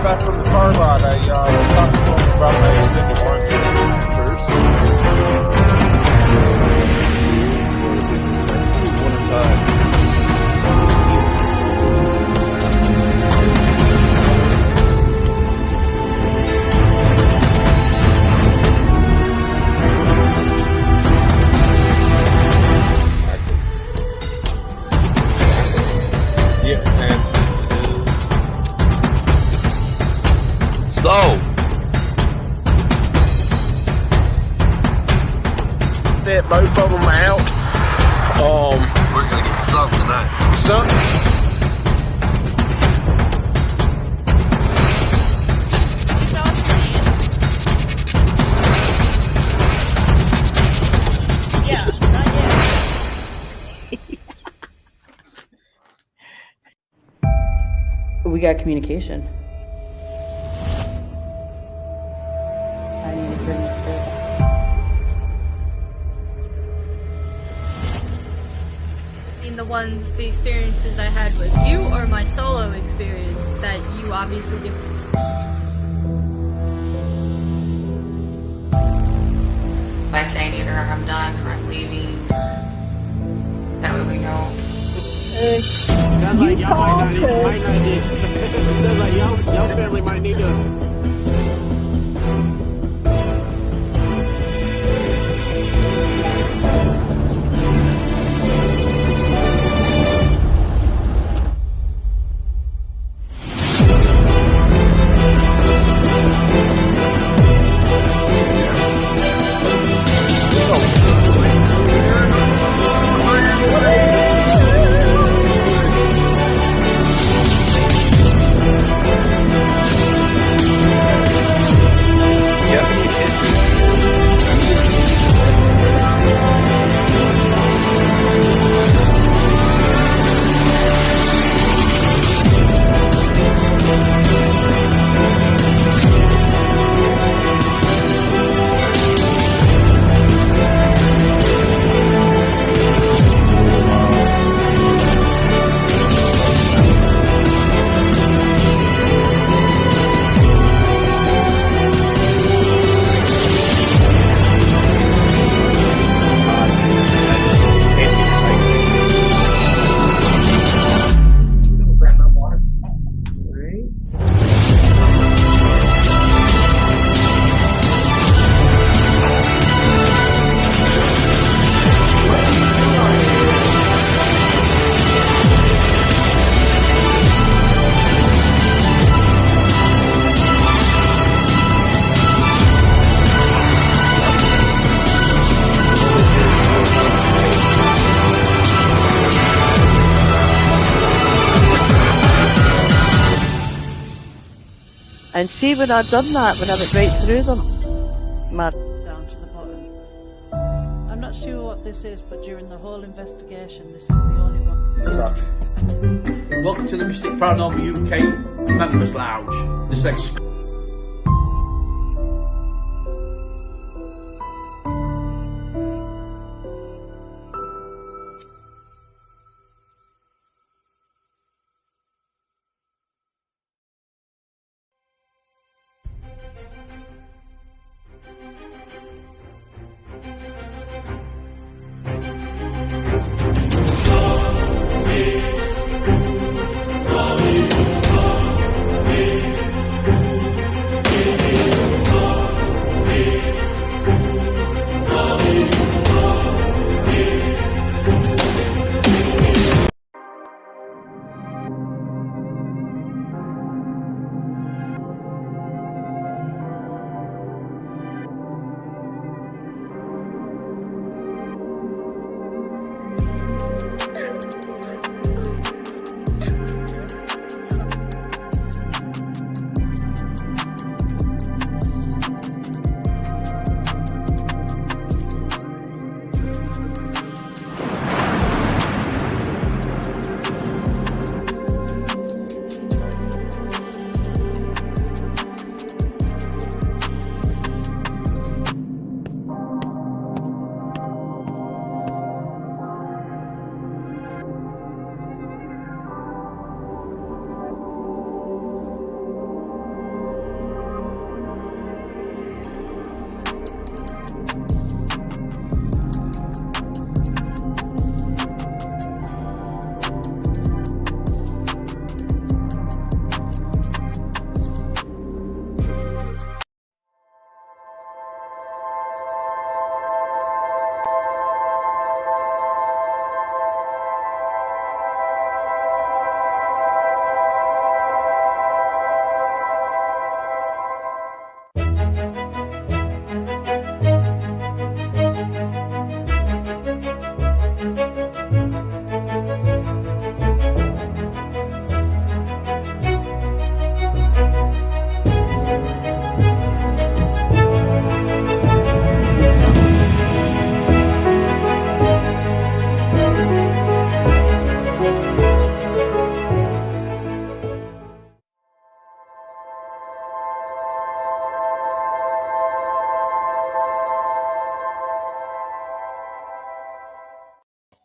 back from the car lot. I talked to him about my extended warranty first. One at a time. Yeah, and slow. That both of them out. We're gonna get some tonight. Some. Yeah, not yet. We got communication. I need to bring it forward. The experiences I had with you, or my solo experience that you obviously did. By saying either I'm done or I'm leaving, that way we know. Sounds like y'all might not need. Sounds like y'all family might need to. And see, when I'd done that, when I went right through them, Down to the bottom. I'm not sure what this is, but during the whole investigation, this is the only one. Welcome to the Mystic Paranormal UK Members Lounge. This is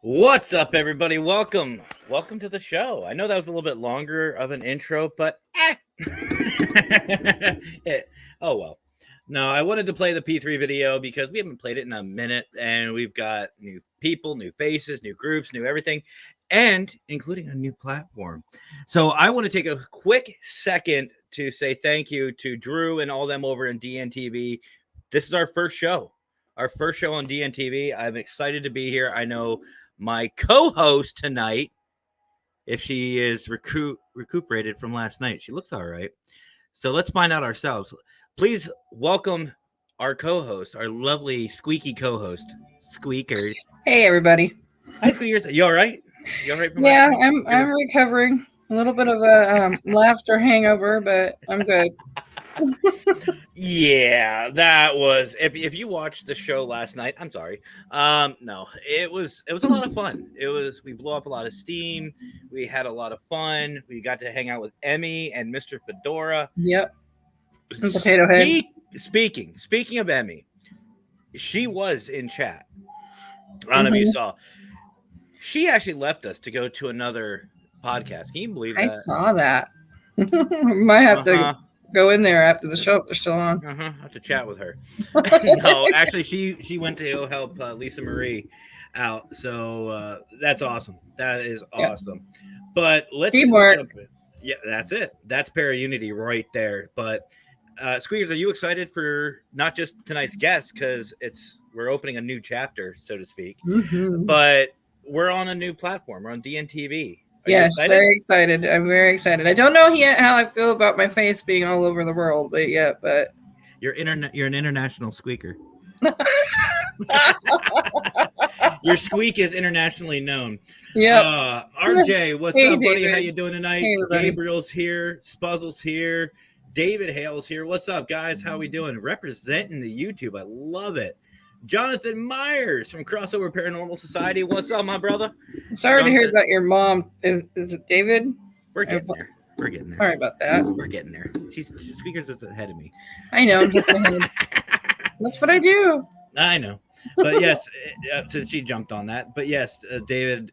What's up, everybody? Welcome to the show. I know that was a little bit longer of an intro, but oh well. No, I wanted to play the P3 video because we haven't played it in a minute, and we've got new people, new faces, new groups, new everything, and including a new platform. So I want to take a quick second to say thank you to Drew and all them over in DNTV. This is our first show on DNTV. I'm excited to be here. I know my co-host tonight, if she is recuperated from last night. She looks all right. So let's find out ourselves. Please welcome our co-host, our lovely squeaky co-host, Squeakers. Hey, everybody. Hi, Squeakers. You all right? You all right? From Yeah, last night? I'm recovering. A little bit of a laughter hangover, but I'm good. Yeah, that was. If you watched the show last night, I'm sorry. No, it was a lot of fun. We blew up a lot of steam. We had a lot of fun. We got to hang out with Emmy and Mr. Fedora. Yep. And Potato Head. Speaking of Emmy, she was in chat. I don't know if you saw. She actually left us to go to another podcast. Can you believe that? I saw that. Might have to go in there after the show if they're still on. I have to chat with her. No, actually, she went to go help Lisa Marie out. So that's awesome. That is awesome. But let's teamwork. Yeah, that's it. That's Para-Unity right there. But Squeakers, are you excited for not just tonight's guest because we're opening a new chapter, so to speak, but we're on a new platform. We're on DNTV. Yes, very excited. I'm very excited. I don't know yet how I feel about my face being all over the world, but you're an international squeaker. Your squeak is internationally known. Yeah. RJ, what's up, buddy? David. How you doing tonight? Hey, Gabriel's here. Spuzzle's here. David Hale's here. What's up, guys? How we doing? Representing the YouTube. I love it. Jonathan Myers from Crossover Paranormal Society. What's up, my brother? Sorry to hear about your mom. Is it David? We're getting there. Sorry about that. We're getting there. Squeakers is ahead of me. I know. That's what I do. I know. But yes, so she jumped on that. But yes, David,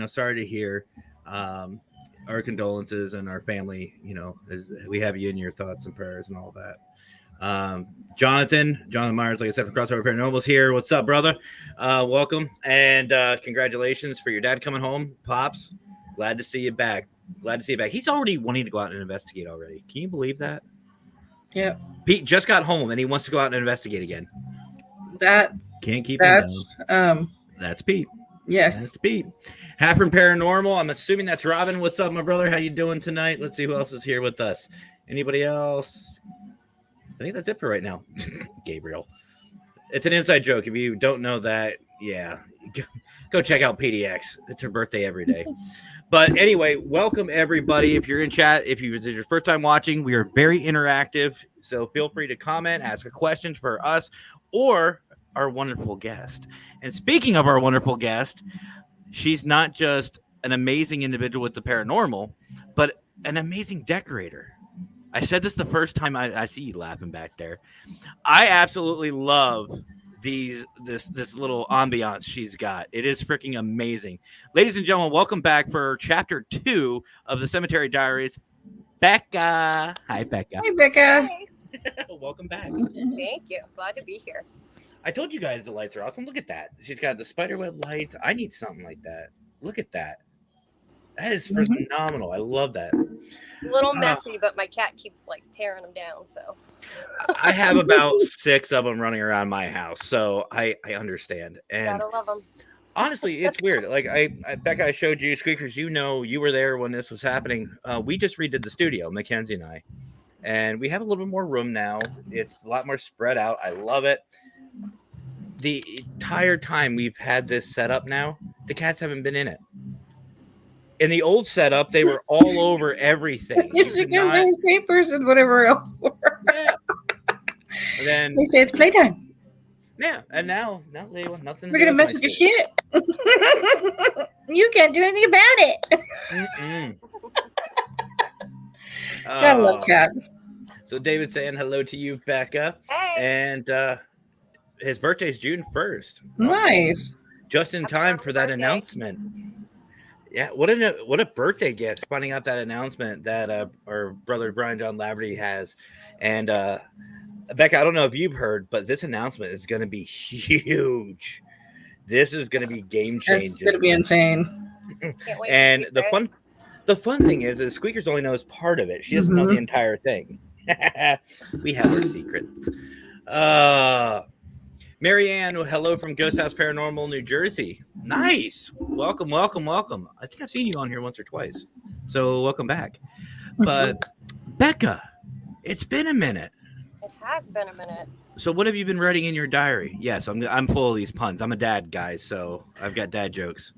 sorry to hear. Our condolences and our family, as we have you in your thoughts and prayers and all that. Jonathan Myers, like I said, from Crossover Paranormal's here. What's up, brother? Welcome and congratulations for your dad coming home, Pops. Glad to see you back. He's already wanting to go out and investigate already. Can you believe that? Yeah. Pete just got home and he wants to go out and investigate again. That can't keep him down. That's Pete. Yes. That's Pete. Half from Paranormal. I'm assuming that's Robin. What's up, my brother? How you doing tonight? Let's see who else is here with us. Anybody else? I think that's it for right now. Gabriel. It's an inside joke. If you don't know that, yeah, go check out PDX. It's her birthday every day. But anyway, welcome everybody. If you're in chat, if this is your first time watching, we are very interactive. So feel free to comment, ask a question for us or our wonderful guest. And speaking of our wonderful guest, she's not just an amazing individual with the paranormal, but an amazing decorator. I said this the first time. I see you laughing back there. I absolutely love this little ambiance she's got. It is freaking amazing. Ladies and gentlemen, welcome back for chapter 2 of the Cemetery Diaries. Becca. Hi, Becca. Hey, Becca. Welcome back. Thank you. Glad to be here. I told you guys the lights are awesome. Look at that. She's got the spiderweb lights. I need something like that. Look at that. That is phenomenal. I love that. A little messy, but my cat keeps tearing them down. So I have about 6 of them running around my house, so I understand. And gotta love them. Honestly, it's weird. Becca, I showed you Squeakers. You were there when this was happening. We just redid the studio, Mackenzie and I, and we have a little bit more room now. It's a lot more spread out. I love it. The entire time we've had this set up now, the cats haven't been in it. In the old setup, they were all over everything. It's because there's papers and whatever else. Yeah. And then they say it's playtime. Yeah, and now they want nothing. We're gonna mess with your shit. You can't do anything about it. Gotta love cats. So David saying hello to you, Becca. Hey. And his birthday's June 1st. Nice. just in time for that announcement. Yeah, what a birthday gift! Finding out that announcement that our brother Brian John Laverty has, and Becca, I don't know if you've heard, but this announcement is going to be huge. This is going to be game changing. It's going to be insane. And the fun thing is Squeakers only knows part of it. She doesn't know the entire thing. We have our secrets. Marianne, hello from Ghost House Paranormal, New Jersey. Nice. Welcome. I think I've seen you on here once or twice. So welcome back. But Becca, it's been a minute. It has been a minute. So what have you been writing in your diary? Yes, I'm full of these puns. I'm a dad, guys, so I've got dad jokes.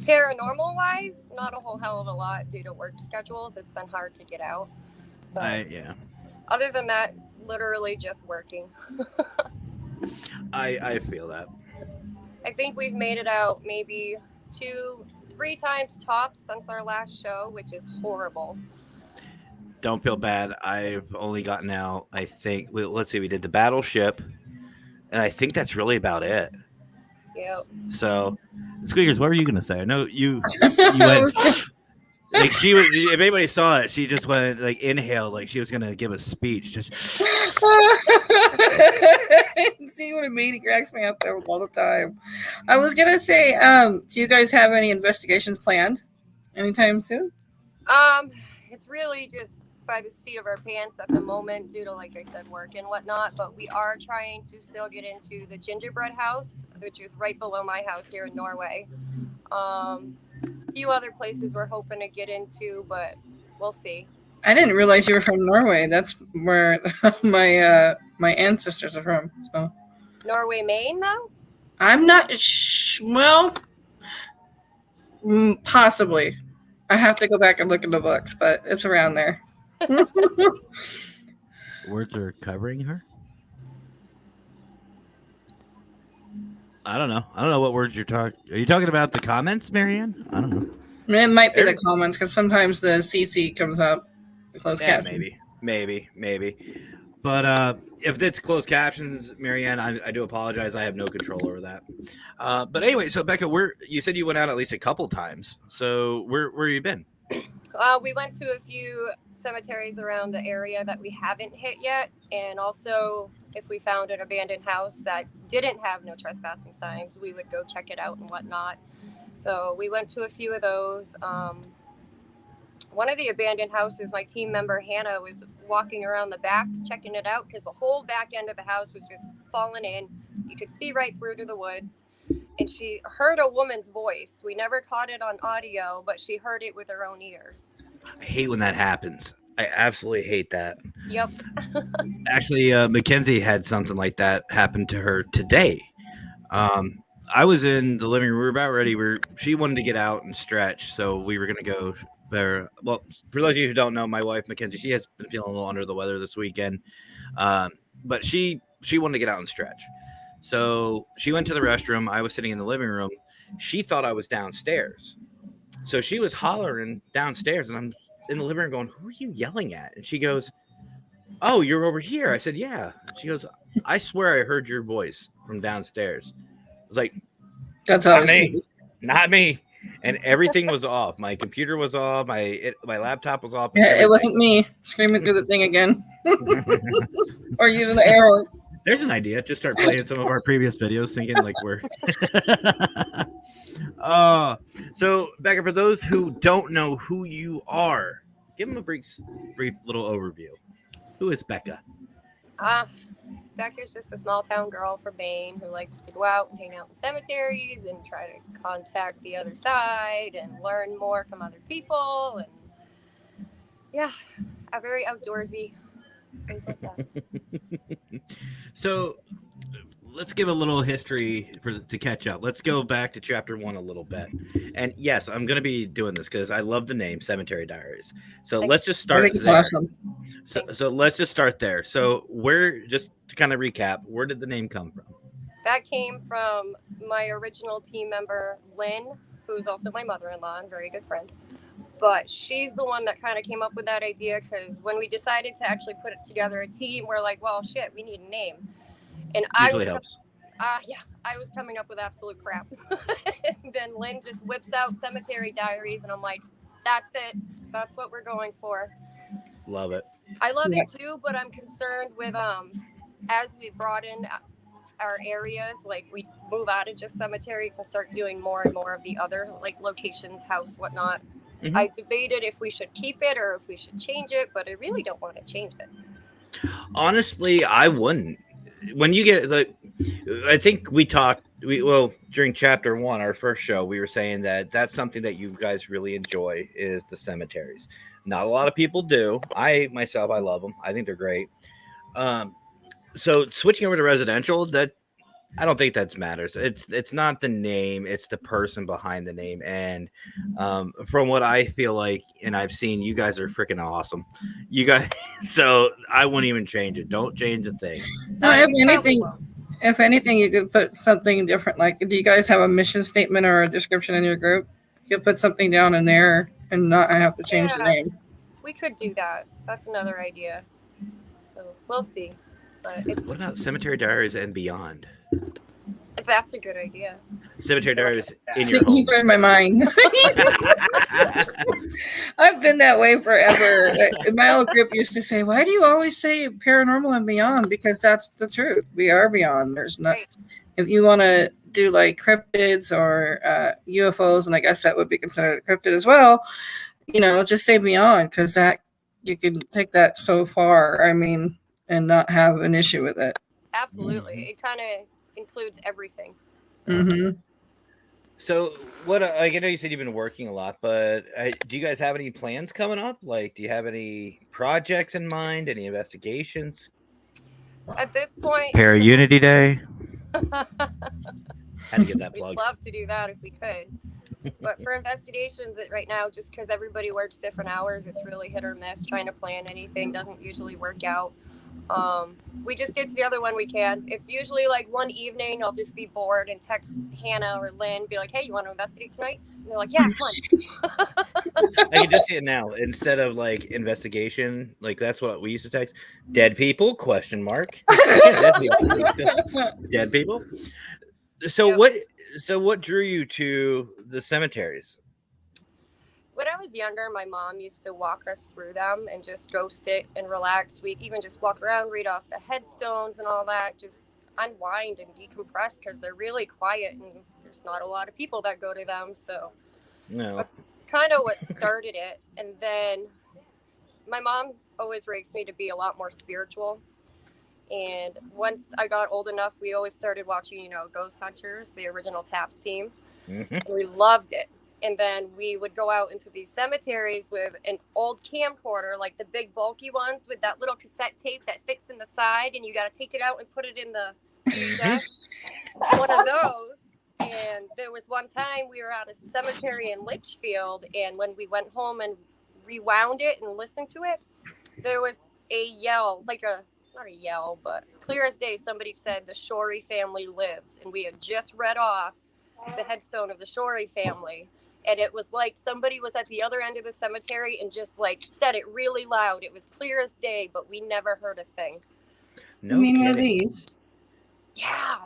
Paranormal wise, not a whole hell of a lot due to work schedules. It's been hard to get out. But Yeah. Other than that, literally just working. I feel that. I think we've made it out maybe 2-3 times tops since our last show, which is horrible. Don't feel bad. I've only gotten out, I think, let's see, we did the Battleship, and I think that's really about it. Yep. So, Squeakers, what were you going to say? I know you went, like, she was, if anybody saw it, she just went, like, inhale, like she was going to give a speech. Just. See what it mean? He cracks me up there all the time. I was going to say, do you guys have any investigations planned anytime soon? It's really just by the seat of our pants at the moment due to, like I said, work and whatnot, but we are trying to still get into the gingerbread house, which is right below my house here in Norway. A few other places we're hoping to get into, but we'll see. I didn't realize you were from Norway. That's where my ancestors are from. So Norway, Maine, though? I'm not well, possibly. I have to go back and look in the books, but it's around there. Words are covering her? I don't know what words you're talking. Are you talking about the comments, Marianne? I don't know. It might be the comments because sometimes the CC comes up. Closed captions. Maybe. But if it's closed captions, Marianne, I do apologize. I have no control over that. But anyway, so Becca, you said you went out at least a couple times. So where have you been? We went to a few cemeteries around the area that we haven't hit yet, and also if we found an abandoned house that didn't have no trespassing signs, we would go check it out and whatnot. So we went to a few of those. One of the abandoned houses, my team member Hannah was walking around the back checking it out because the whole back end of the house was just fallen in. You could see right through to the woods. And she heard a woman's voice. We never caught it on audio, but she heard it with her own ears. I hate when that happens. I absolutely hate that. Yep. Actually, Mackenzie had something like that happen to her today. I was in the living room. We were about ready. She wanted to get out and stretch, so we were going to go there. Well, for those of you who don't know, my wife, Mackenzie, she has been feeling a little under the weather this weekend. But she wanted to get out and stretch. So she went to the restroom. I was sitting in the living room. She thought I was downstairs. So she was hollering downstairs, and I'm in the living room going, "Who are you yelling at?" And she goes, "Oh, you're over here." I said, "Yeah." She goes, "I swear I heard your voice from downstairs." I was like, "That's not me. And everything was off. My computer was off. My laptop was off. Yeah, it wasn't me screaming through the thing again, or using the arrow. There's an idea. Just start playing some of our previous videos, thinking like we're. So Becca, for those who don't know who you are, give them a brief little overview. Who is Becca? Becca's just a small town girl from Maine who likes to go out and hang out in cemeteries and try to contact the other side and learn more from other people. And yeah, a very outdoorsy, things like that. So let's give a little history to catch up. Let's go back to chapter 1 a little bit. And yes, I'm going to be doing this because I love the name Cemetery Diaries. So let's just start there. Awesome. So let's just start there. So just to kind of recap, where did the name come from? That came from my original team member, Lynn, who's also my mother-in-law and very good friend. But she's the one that kind of came up with that idea because when we decided to actually put it together a team, we're like, well, shit, we need a name. And Usually helps. Yeah, I was coming up with absolute crap. And then Lynn just whips out Cemetery Diaries, and I'm like, that's it. That's what we're going for. Love it. I love it too, but I'm concerned with as we broaden our areas, like we move out of just cemeteries and start doing more and more of the other like locations, house, whatnot. Mhm. I debated if we should keep it or if we should change it, but I really don't want to change it. Honestly, I wouldn't. When you get like, I think we talked. Well, during chapter 1, our first show, we were saying that that's something that you guys really enjoy is the cemeteries. Not a lot of people do. I myself, I love them. I think they're great. So switching over to residential, that I don't think that matters. It's not the name, it's the person behind the name. And from what I feel like, and I've seen, you guys are freaking awesome. You guys, so I wouldn't even change it. Don't change a thing. No, if anything, you could put something different. Like, do you guys have a mission statement or a description in your group? You could put something down in there and not have to change the name. We could do that. That's another idea. So we'll see. But it's, What about Cemetery Diaries and Beyond? that's a good idea. Cemetery Diaries in See, your home. he read my mind. I've been that way forever. My old group used to say, "Why do you always say paranormal and beyond?" Because that's the truth. We are beyond. There's not. Right. If you want to do like cryptids or UFOs, and I guess that would be considered a cryptid as well, just say beyond, because that you can take that so far. I mean, and not have an issue with it. Absolutely. It kind of includes everything. Mm-hmm. So what? Like, I know you said you've been working a lot, but do you guys have any plans coming up? Like, do you have any projects in mind? Any investigations? At this point, Para Unity Day. Had to get that plug. We'd love to do that if we could. But for investigations, right now, just because everybody works different hours, it's really hit or miss. Trying to plan anything doesn't usually work out. We just get together when we can. It's usually like one evening I'll just be bored and text Hannah or Lynn, be like, "Hey, you want to investigate tonight?" And they're like, "Yeah, come on." I can just see it now. Instead of like investigation, like that's what we used to text. Dead people? Question mark. Yeah, dead people. So what drew you to the cemeteries? When I was younger, my mom used to walk us through them and just go sit and relax. We'd even just walk around, read off the headstones and all that, just unwind and decompress because they're really quiet and there's not a lot of people that go to them. So that's kind of what started it. And then my mom always raised me to be a lot more spiritual. And once I got old enough, we always started watching, Ghost Hunters, the original TAPS team. Mm-hmm. And we loved it. And then we would go out into these cemeteries with an old camcorder, like the big bulky ones with that little cassette tape that fits in the side, and you got to take it out and put it in the chest. One of those. And there was one time we were at a cemetery in Litchfield, and when we went home and rewound it and listened to it, there was a yell, not a yell, but clear as day, somebody said the Shorey family lives. And we had just read off the headstone of the Shorey family. And it was like somebody was at the other end of the cemetery and just like said it really loud. It was clear as day, but we never heard a thing. No one kidding. of these? Yeah.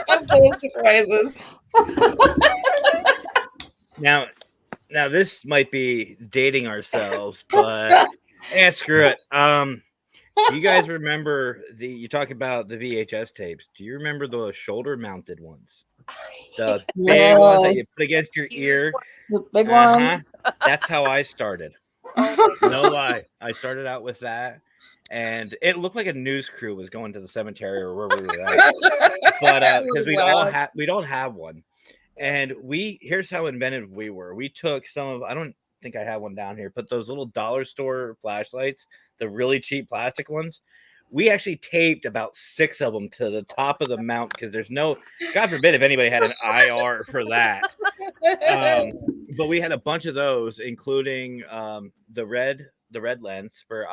I'm full of surprises. Now this might be dating ourselves, but screw it. Do you guys remember you talk about the VHS tapes? Do you remember the shoulder mounted ones? The big ones that you put against your ear. The big ones. That's how I started. No lie. I started out with that. And it looked like a news crew was going to the cemetery or where we were at. But because we'd all have one. And here's how inventive we were. We took I don't think I have one down here, but those little dollar store flashlights, the really cheap plastic ones, we actually taped about 6 of them to the top of the mount because there's no, God forbid if anybody had an IR for that. But we had a bunch of those, including the red lens for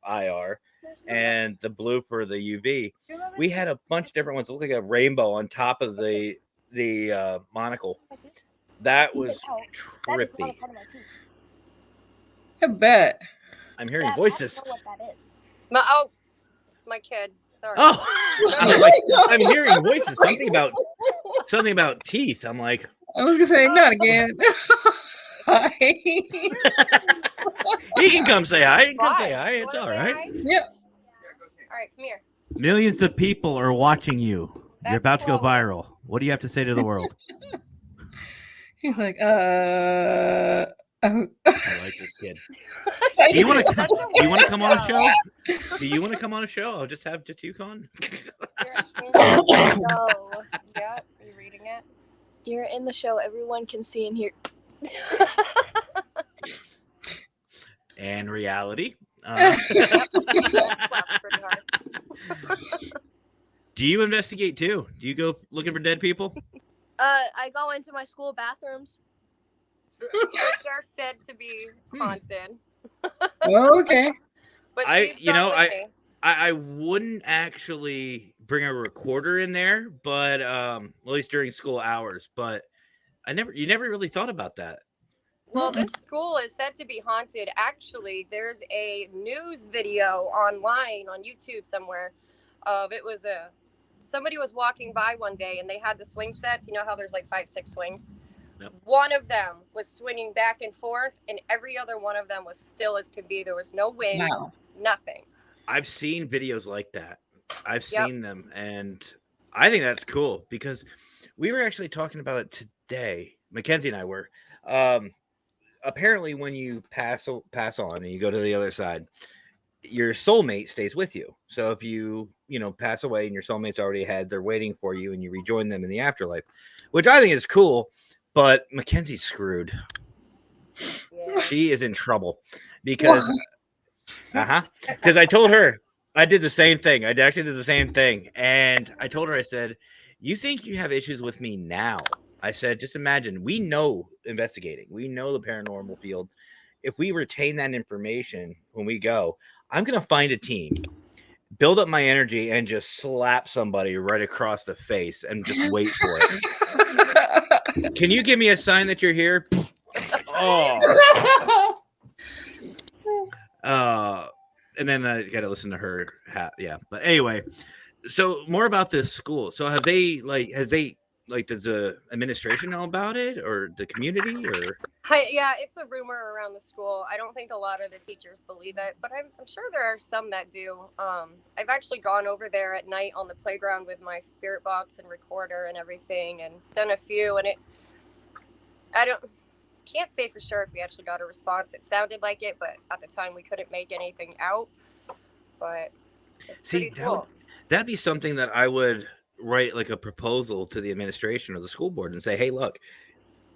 IR and the blue for the UV. We had a bunch of different ones. It looked like a rainbow on top of the monocle. That was trippy. I bet. I'm hearing voices. Oh, it's my kid. Sorry. Oh, I'm like, I'm hearing voices. Something about teeth. I'm like, I was gonna say not again. Hi. he can come say hi. He can come say hi. It's all right. Yep. All right, come here. Millions of people are watching you. You're about to go Chloe. viral. What do you have to say to the world? He's like, I like this kid. Do you want to come on a show? Do you want to come on a show? I'll just have you on. Oh, yeah. Are you reading it? You're in the show. Everyone can see and hear. And reality. Do you investigate too? Do you go looking for dead people? I go into my school bathrooms. Which are said to be haunted. okay. But I wouldn't actually bring a recorder in there, but at least during school hours. But you never really thought about that. Well, this school is said to be haunted. Actually, there's a news video online on YouTube somewhere of somebody was walking by one day and they had the swing sets. You know how there's like 5-6 swings? Yep. One of them was swinging back and forth, and every other one of them was still as could be. There was no wind, nothing. I've seen videos like that. I've seen them, and I think that's cool because we were actually talking about it today. Mackenzie and I were. Apparently, when you pass on and you go to the other side, your soulmate stays with you. So if you pass away and your soulmate's already they're waiting for you, and you rejoin them in the afterlife, which I think is cool. But Mackenzie's screwed. Yeah. She is in trouble because I told her I did the same thing. I actually did the same thing. And I told her, I said, you think you have issues with me now? I said, just imagine, we know investigating. We know the paranormal field. If we retain that information when we go, I'm going to find a team, build up my energy, and just slap somebody right across the face and just wait for it. Can you give me a sign that you're here? Oh. And then I got to listen to her. Yeah. But anyway, so more about this school. So does the administration know about it, or the community, or? Yeah, it's a rumor around the school. I don't think a lot of the teachers believe it, but I'm sure there are some that do. I've actually gone over there at night on the playground with my spirit box and recorder and everything, and done a few, and can't say for sure if we actually got a response. It sounded like it, but at the time we couldn't make anything out. But it's pretty cool. That'd be something that I would write like a proposal to the administration or the school board and say, hey, look,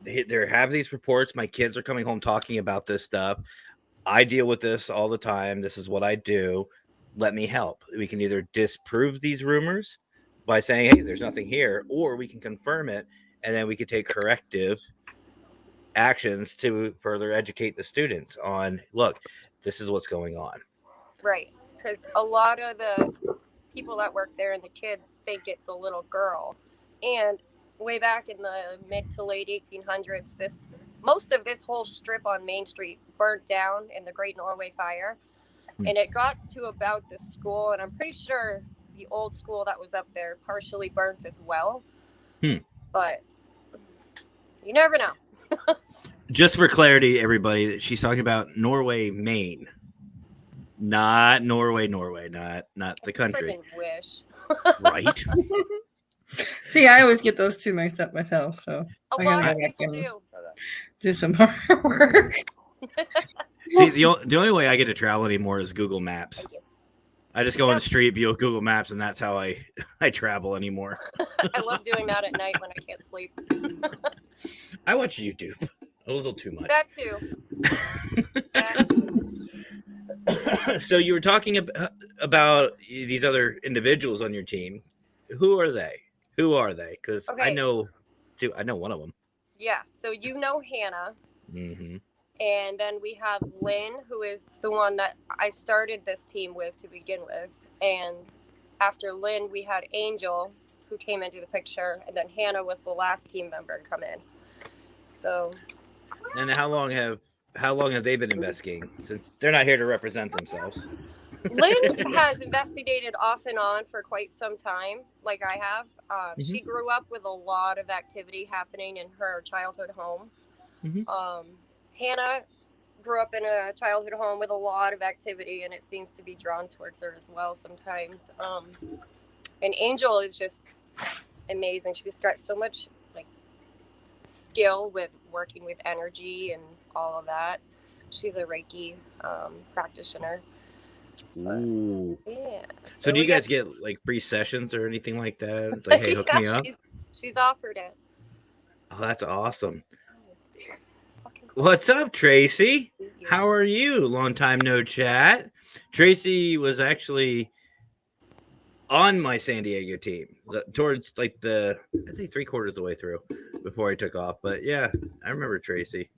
there have these reports. My kids are coming home talking about this stuff. I deal with this all the time. This is what I do. Let me help. We can either disprove these rumors by saying, hey, there's nothing here, or we can confirm it, and then we could take corrective actions to further educate the students on, look, this is what's going on. Right. Because a lot of the people that work there and the kids think it's a little girl. And way back in the mid to late 1800s, most of this whole strip on Main Street burnt down in the Great Norway Fire. And it got to about the school, and I'm pretty sure the old school that was up there partially burnt as well. But you never know. Just for clarity, everybody, she's talking about Norway, Maine. Not Norway, not the country. Wish. Right? See, I always get those two mixed up myself, so a lot of people do some more work. See, the only way I get to travel anymore is Google Maps. I just go on Street View of Google Maps, and that's how I travel anymore. I love doing that at night when I can't sleep. I watch YouTube a little too much. That too. So you were talking about these other individuals on your team. Who are they? Because I know one of them. Yeah. So you know Hannah. Mm-hmm. And then we have Lynn, who is the one that I started this team with to begin with. And after Lynn, we had Angel, who came into the picture. And then Hannah was the last team member to come in. So. And how long have they been investigating? Since they're not here to represent themselves. Lynn has investigated off and on for quite some time, like I have. She grew up with a lot of activity happening in her childhood home. Hannah grew up in a childhood home with a lot of activity, and it seems to be drawn towards her as well sometimes. And Angel is just amazing. She's got so much like skill with working with energy and all of that. She's a Reiki practitioner. Ooh. Yeah. So do you guys get like free sessions or anything like that? It's like, hey, hook me up. She's offered it. Oh, that's awesome. What's up, Tracy? How are you? Long time no chat. Tracy was actually on my San Diego team towards like I think 3/4 of the way through before I took off. But yeah, I remember Tracy.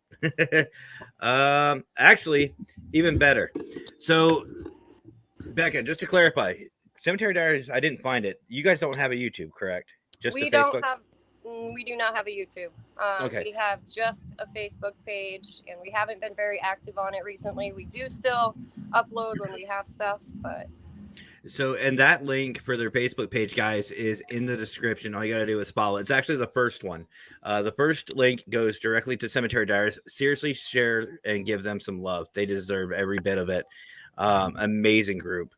Actually, even better. So, Becca, just to clarify, Cemetery Diaries, I didn't find it. You guys don't have a YouTube, correct? Just we a Facebook? We do not have a YouTube. Okay. We have just a Facebook page, and we haven't been very active on it recently. We do still upload when we have stuff, but... So, and that link for their Facebook page, guys, is in the description. All you got to do is follow. It's actually the first one. The first link goes directly to Cemetery Diaries. Seriously, share and give them some love. They deserve every bit of it. Amazing group.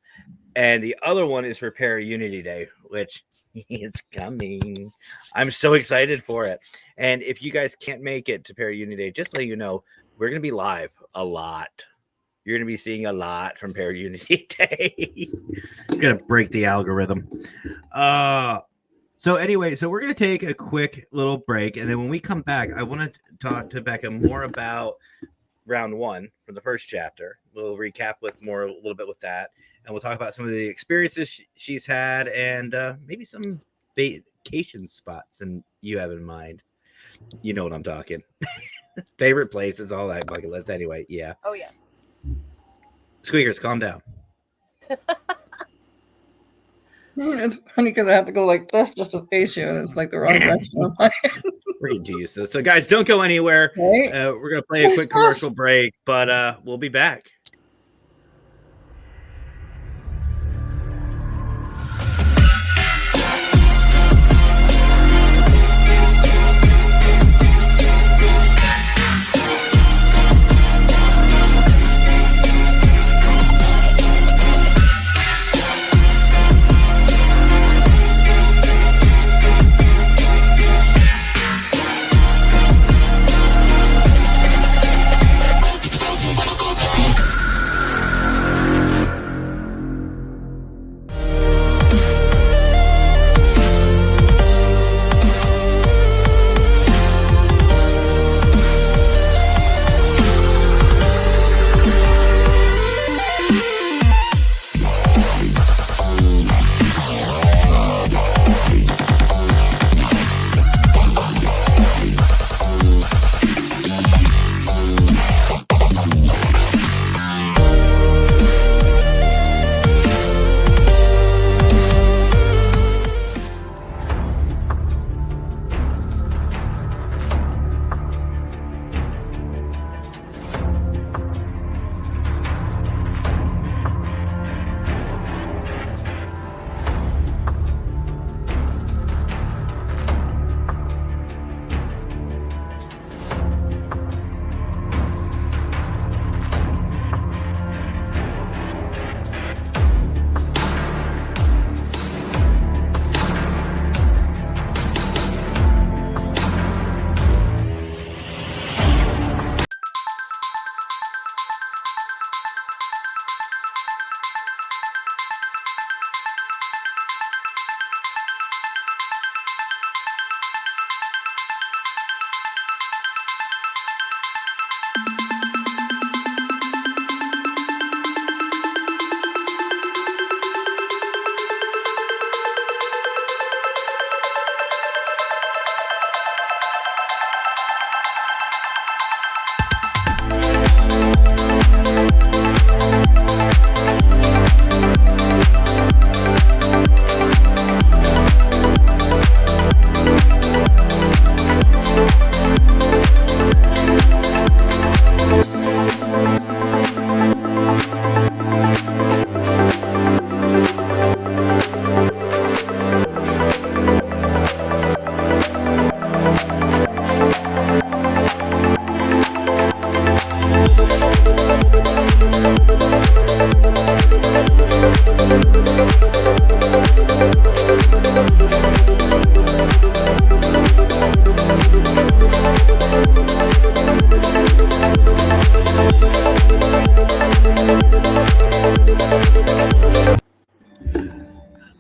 And the other one is Prepare Unity Day, which it's coming. I'm so excited for it. And if you guys can't make it to Prepare Unity Day, just let you know, we're going to be live a lot. You're going to be seeing a lot from Prepare Unity Day. I'm going to break the algorithm. So anyway, so we're going to take a quick little break. And then when we come back, I want to talk to Becca more about round 1 from the first chapter. We'll recap with a little bit with that. And we'll talk about some of the experiences she's had and maybe some vacation spots and you have in mind. You know what I'm talking. Favorite places, all that bucket list. Anyway, yeah. Oh, yes. Squeakers, calm down. It's funny because I have to go like this just to face you, and it's like the wrong direction. We're getting to use this. So, guys, don't go anywhere. Right? We're going to play a quick commercial break, but we'll be back.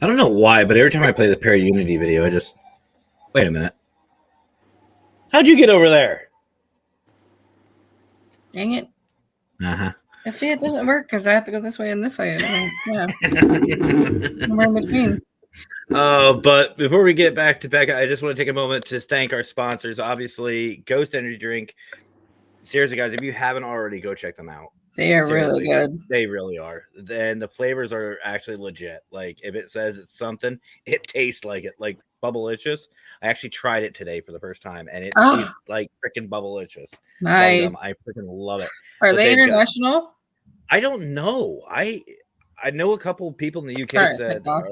I don't know why, but every time I play the Para Unity video, I just wait a minute. How'd you get over there? Dang it. Uh-huh. I see it doesn't work because I have to go this way and this way. Yeah. Somewhere in between. But before we get back to Becca, I just want to take a moment to thank our sponsors. Obviously, Ghost Energy Drink. Seriously, guys, if you haven't already, go check them out. They are Seriously, really good. They really are. And the flavors are actually legit. Like, if it says it's something, it tastes like it. Like Bubblicious. I actually tried it today for the first time, and it tastes like freaking Bubblicious. Nice. Bubblegum. I freaking love it. Are they international? I don't know. I know a couple of people in the UK said our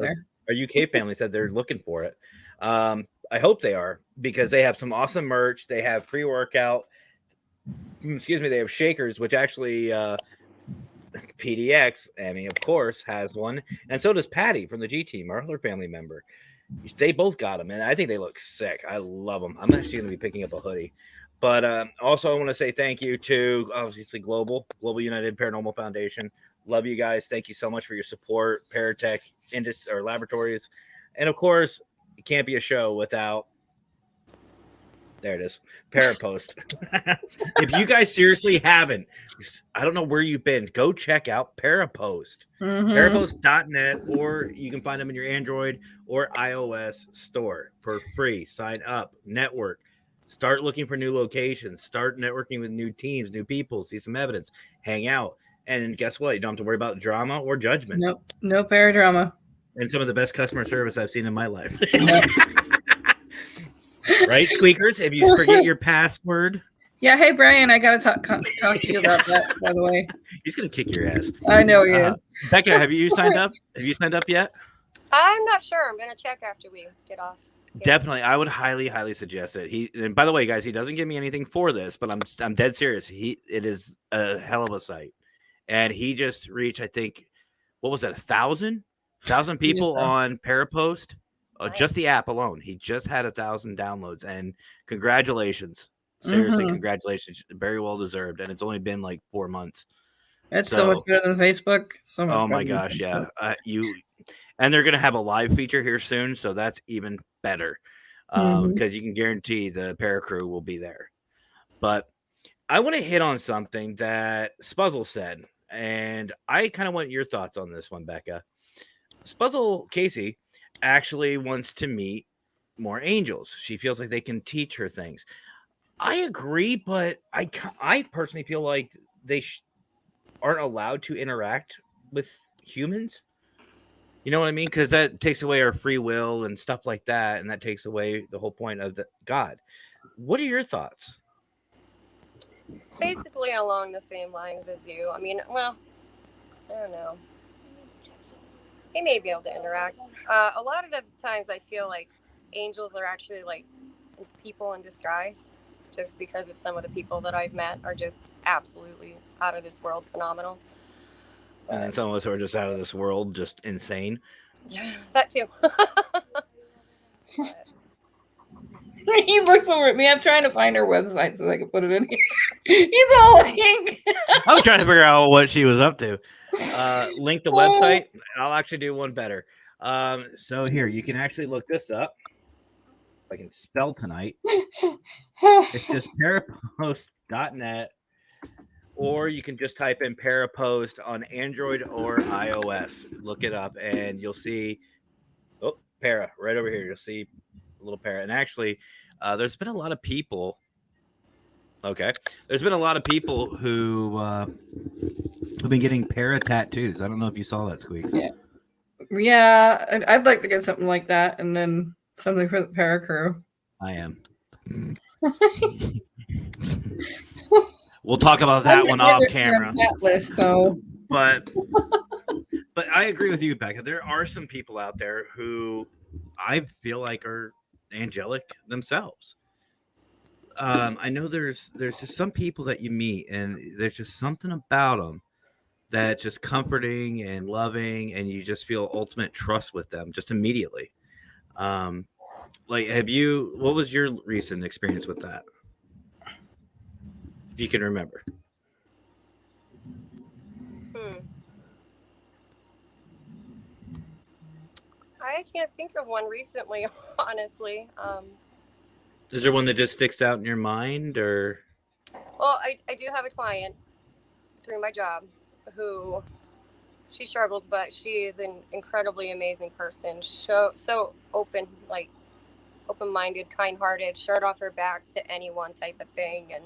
UK family said they're looking for it. I hope they are, because they have some awesome merch. They have pre-workout. Excuse me. They have shakers, which actually PDX, Emmy, of course, has one, and so does Patty from the G Team, our other family member. They both got them, and I think they look sick. I love them. I'm actually going to be picking up a hoodie. But also, I want to say thank you to, obviously, Global United Paranormal Foundation. Love you guys. Thank you so much for your support. Paratech or Laboratories. And, of course, it can't be a show without, there it is, Parapost. If you guys seriously haven't, I don't know where you've been, go check out Parapost. Parapost.net, or you can find them in your Android or iOS store for free. Sign up, network. Start looking for new locations. Start networking with new teams, new people. See some evidence. Hang out. And guess what? You don't have to worry about drama or judgment. Nope. No paradrama. And some of the best customer service I've seen in my life. Yep. Right, Squeakers? If you forget your password. Yeah. Hey, Brian, I got to talk to you about that, by the way. He's going to kick your ass. I know he is. Becca, have you signed up? Have you signed up yet? I'm not sure. I'm going to check after we get off. Definitely, I would highly suggest it. And by the way, guys, he doesn't give me anything for this, but I'm dead serious. It is a hell of a site, and he just reached, I think, what was that, 1,000 people on Parapost, just the app alone. He just had 1,000 downloads, and congratulations, seriously, congratulations, very well deserved. And it's only been like 4 months. It's so much better than Facebook. So much. Oh my gosh, yeah. And they're going to have a live feature here soon, so that's even better, because you can guarantee the para crew will be there. But I want to hit on something that Spuzzle said, and I kind of want your thoughts on this one, Becca. Spuzzle Casey actually wants to meet more angels. She feels like they can teach her things. I agree, but I personally feel like they aren't allowed to interact with humans. You know what I mean? Because that takes away our free will and stuff like that, and that takes away the whole point of God. What are your thoughts? Basically along the same lines as you. I mean, well, I don't know. They may be able to interact. A lot of the times I feel like angels are actually like people in disguise, just because of some of the people that I've met are just absolutely out of this world phenomenal. And then some of us are just out of this world, just insane. Yeah, that too. He looks over at me. I'm trying to find her website so I can put it in here. He's all like, I was trying to figure out what she was up to. Link the website. I'll actually do one better. So here, you can actually look this up. If I can spell tonight. It's just parapost.net. Or you can just type in Parapost on Android or iOS. Look it up, and you'll see, Para, right over here. You'll see a little Para. And actually, there's been a lot of people. Okay. There's been a lot of people who've been getting Para tattoos. I don't know if you saw that, Squeaks. Yeah, I'd like to get something like that, and then something for the Para crew. I am. We'll talk about that one off camera. List, so. But I agree with you, Becca. There are some people out there who I feel like are angelic themselves. I know there's just some people that you meet, and there's just something about them that's just comforting and loving, and you just feel ultimate trust with them just immediately. Like, what was your recent experience with that? If you can remember. I can't think of one recently, honestly. Is there one that just sticks out in your mind, or? Well, I do have a client through my job who she struggles, but she is an incredibly amazing person. So open, like open-minded, kind-hearted, shirt off her back to anyone type of thing, and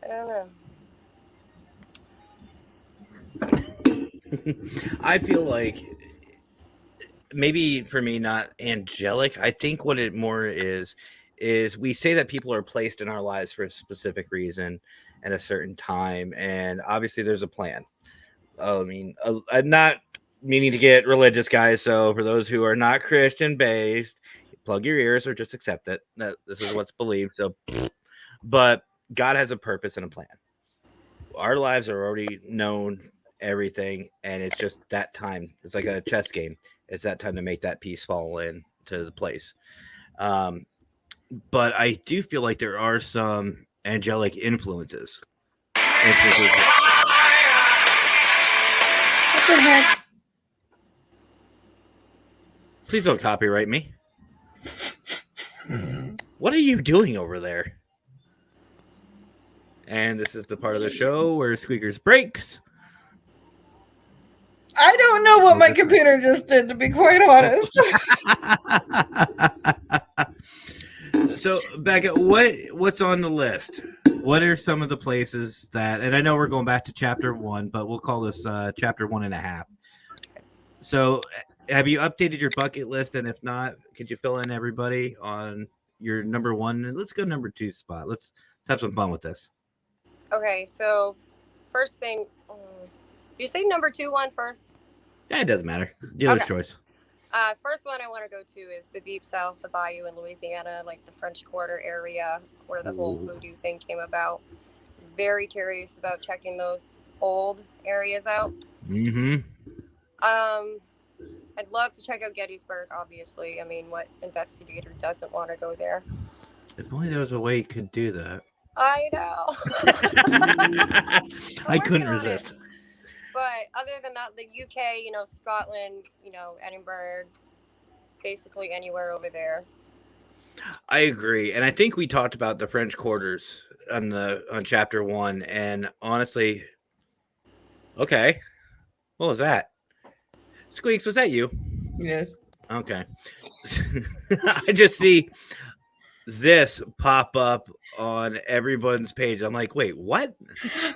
I don't know. I feel like maybe for me, not angelic. I think what it more is we say that people are placed in our lives for a specific reason at a certain time, and obviously there's a plan. I mean, I'm not meaning to get religious, guys. So for those who are not Christian based, plug your ears or just accept it. That this is what's believed. So, but God has a purpose and a plan. Our lives are already known, everything, and it's just that time. It's like a chess game. It's that time to make that piece fall in to the place. But I do feel like there are some angelic influences. What the heck? Please don't copyright me. What are you doing over there? And this is the part of the show where Squeakers breaks. I don't know what my computer just did, to be quite honest. So, Becca, what's on the list? What are some of the places that, and I know we're going back to chapter 1, but we'll call this chapter 1.5. So, have you updated your bucket list? And if not, could you fill in everybody on your number 1? And let's go number 2 spot. Let's have some fun with this. Okay, so first thing, you say number 2 one first? Yeah, it doesn't matter. Dealer's choice. First one I want to go to is the Deep South, the Bayou in Louisiana, like the French Quarter area where the whole voodoo thing came about. Very curious about checking those old areas out. Mm-hmm. I'd love to check out Gettysburg, obviously. I mean, what investigator doesn't want to go there? If only there was a way you could do that. I know. I couldn't resist. But other than that, the UK, Scotland, Edinburgh, basically anywhere over there. I agree. And I think we talked about the French Quarters on chapter 1. And honestly, okay. What was that? Squeaks, was that you? Yes. Okay. I just see this pop up on everyone's page. I'm like, wait, what?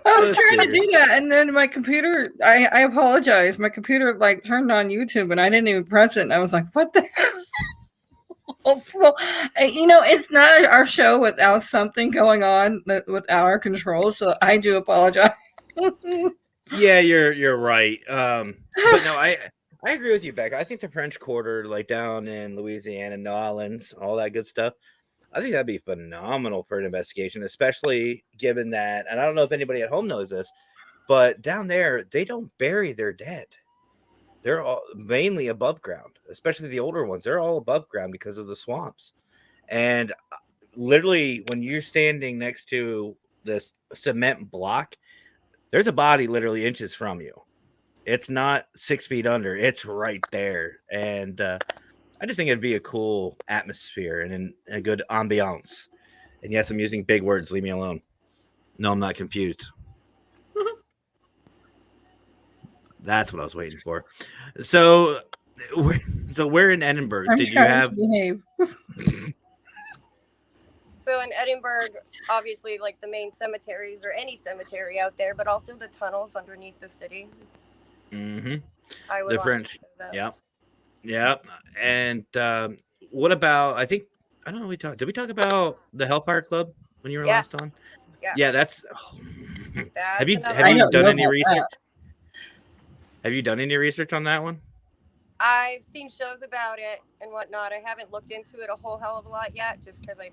I was trying to do that, and then my computer, I apologize. My computer turned on YouTube and I didn't even press it. And I was like, what the hell? So, it's not our show without something going on without our control. So I do apologize. Yeah, you're right. But no, I agree with you, Becca. I think the French Quarter, like down in Louisiana, New Orleans, all that good stuff, I think that'd be phenomenal for an investigation, especially given that, and I don't know if anybody at home knows this, but down there, they don't bury their dead. They're all mainly above ground, especially the older ones. They're all above ground because of the swamps. And literally, when you're standing next to this cement block, there's a body literally inches from you. It's not 6 feet under. It's right there. And I just think it'd be a cool atmosphere and a good ambiance. And yes, I'm using big words. Leave me alone. No, I'm not confused. That's what I was waiting for. So we're in Edinburgh. I'm Did you trying have? to behave. So in Edinburgh, obviously, like the main cemeteries or any cemetery out there, but also the tunnels underneath the city. Mm-hmm. I would The French. Yep. And what about? I don't know. Did we talk about the Hellfire Club when you were last on? Yes. Yeah, that's. Have you another- done any research? Have you done any research on that one? I've seen shows about it and whatnot. I haven't looked into it a whole hell of a lot yet, just because I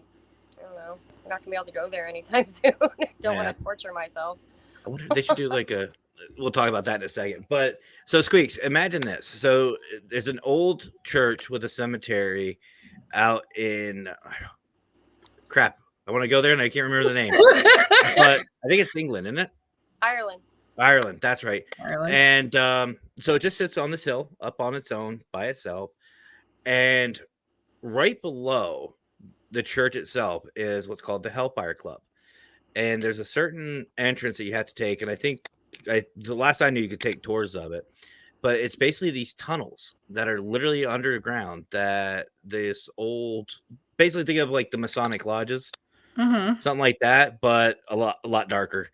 don't know. I'm not gonna be able to go there anytime soon. Don't want to torture myself. I wonder if they should do like a. We'll talk about that in a second. But so Squeaks, imagine this. So there's an old church with a cemetery out in. Crap. I want to go there and I can't remember the name. But I think it's England, isn't it? Ireland. Ireland. That's right. Ireland. And So it just sits on this hill, up on its own, by itself, and right below the church itself is what's called the Hellfire Club. And there's a certain entrance that you have to take, and I think the last I knew you could take tours of it, but it's basically these tunnels that are literally underground that this old, basically think of like the Masonic lodges, something like that, but a lot darker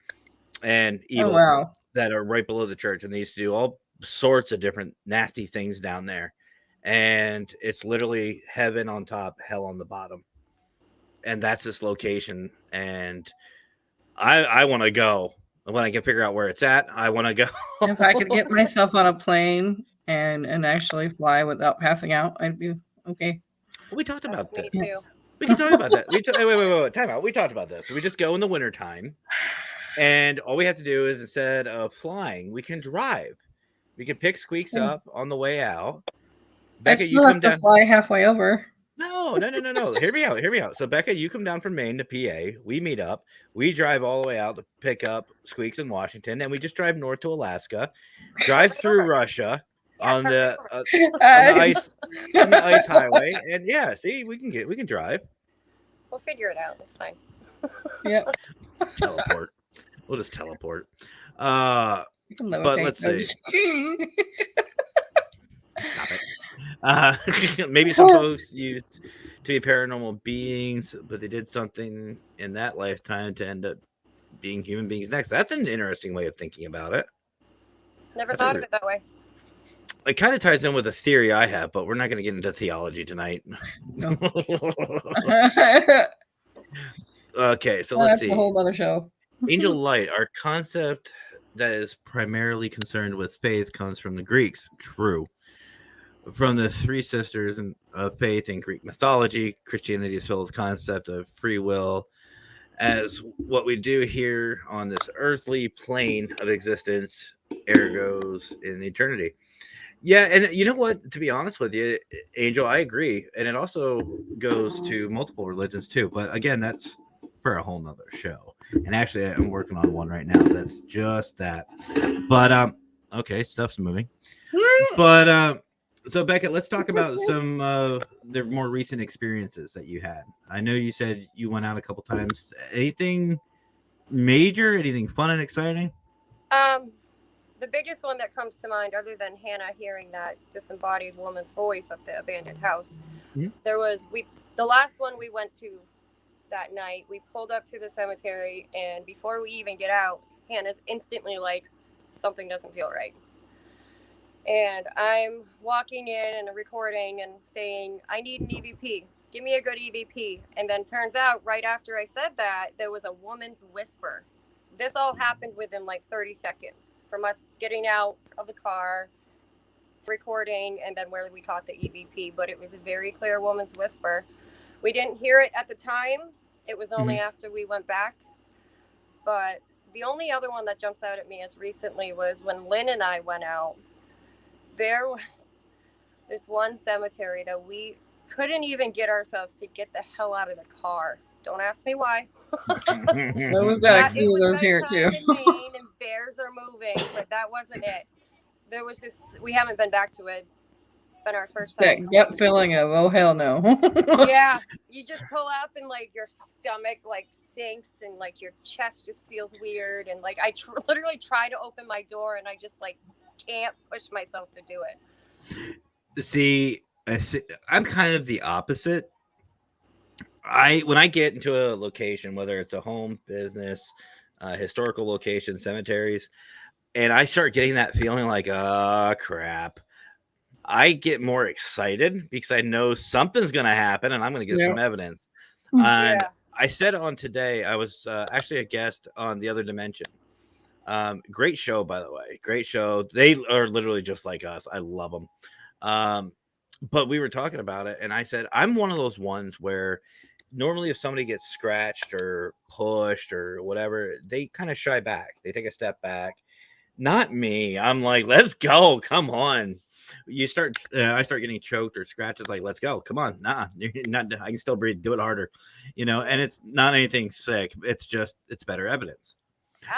and evil, wow. that are right below the church, and they used to do all sorts of different nasty things down there, and it's literally heaven on top, hell on the bottom, and that's this location, and I want to go. When I can figure out where it's at, I want to go. If I could get myself on a plane and actually fly without passing out, I'd be okay. We talked about Me that. too. We can talk about that. Wait, time out. We talked about this. We just go in the wintertime, and all we have to do is, instead of flying, we can drive. We can pick Squeaks up on the way out. Becca, you come down. Fly halfway over. No. Hear me out. So, Becca, you come down from Maine to PA. We meet up. We drive all the way out to pick up Squeaks in Washington, and we just drive north to Alaska, drive through Russia on the ice highway, and yeah, see, we can drive. We'll figure it out. It's fine. Yep. Teleport. We'll just teleport. But Let's see. Stop it. Maybe some folks used to be paranormal beings, but they did something in that lifetime to end up being human beings next. That's an interesting way of thinking about it. Never thought of it that way. It kind of ties in with a theory I have, but we're not going to get into theology tonight. No. Okay, so let's see. That's a whole other show. Angel light, our concept that is primarily concerned with faith, comes from the Greeks. True. From the three sisters of faith in Greek mythology, Christianity is filled with the concept of free will as what we do here on this earthly plane of existence, ergos in eternity. Yeah, and you know what? To be honest with you, Angel, I agree. And it also goes to multiple religions too. But again, that's for a whole nother show. And actually, I'm working on one right now that's just that. But okay, stuff's moving. But so Becca, let's talk about some the more recent experiences that you had. I know you said you went out a couple times. Anything major? Anything fun and exciting? The biggest one that comes to mind, other than Hannah hearing that disembodied woman's voice at the abandoned house, there was the last one we went to that night. We pulled up to the cemetery, and before we even get out, Hannah's instantly like, something doesn't feel right. And I'm walking in and recording and saying, I need an EVP. Give me a good EVP. And then turns out right after I said that, there was a woman's whisper. This all happened within like 30 seconds from us getting out of the car, recording, and then where we caught the EVP. But it was a very clear woman's whisper. We didn't hear it at the time. It was only after we went back. But the only other one that jumps out at me as recently was when Lynn and I went out. There was this one cemetery that we couldn't even get ourselves to get the hell out of the car. Don't ask me why. Well, we've got a few of those here too. Maine and bears are moving, but that wasn't it. There was just, we haven't been back to it. It's been our first time. That gut feeling of, oh hell no. Yeah, you just pull up and like your stomach like sinks and like your chest just feels weird, and like I literally try to open my door and I just like can't push myself to do it. See, I'm kind of the opposite. When I get into a location, whether it's a home, business, historical location, cemeteries, and I start getting that feeling like, oh crap, I get more excited because I know something's going to happen and I'm going to get some evidence. And I said on today, I was actually a guest on The Other Dimension. Great show, by the way. Great show. They are literally just like us. I love them. But we were talking about it, and I said, I'm one of those ones where normally if somebody gets scratched or pushed or whatever, they kind of shy back. They take a step back. Not me. I'm like, let's go. Come on. I start getting choked or scratches. Like, let's go. Come on. Nah, you're not. I can still breathe. Do it harder. And it's not anything sick. It's just, it's better evidence.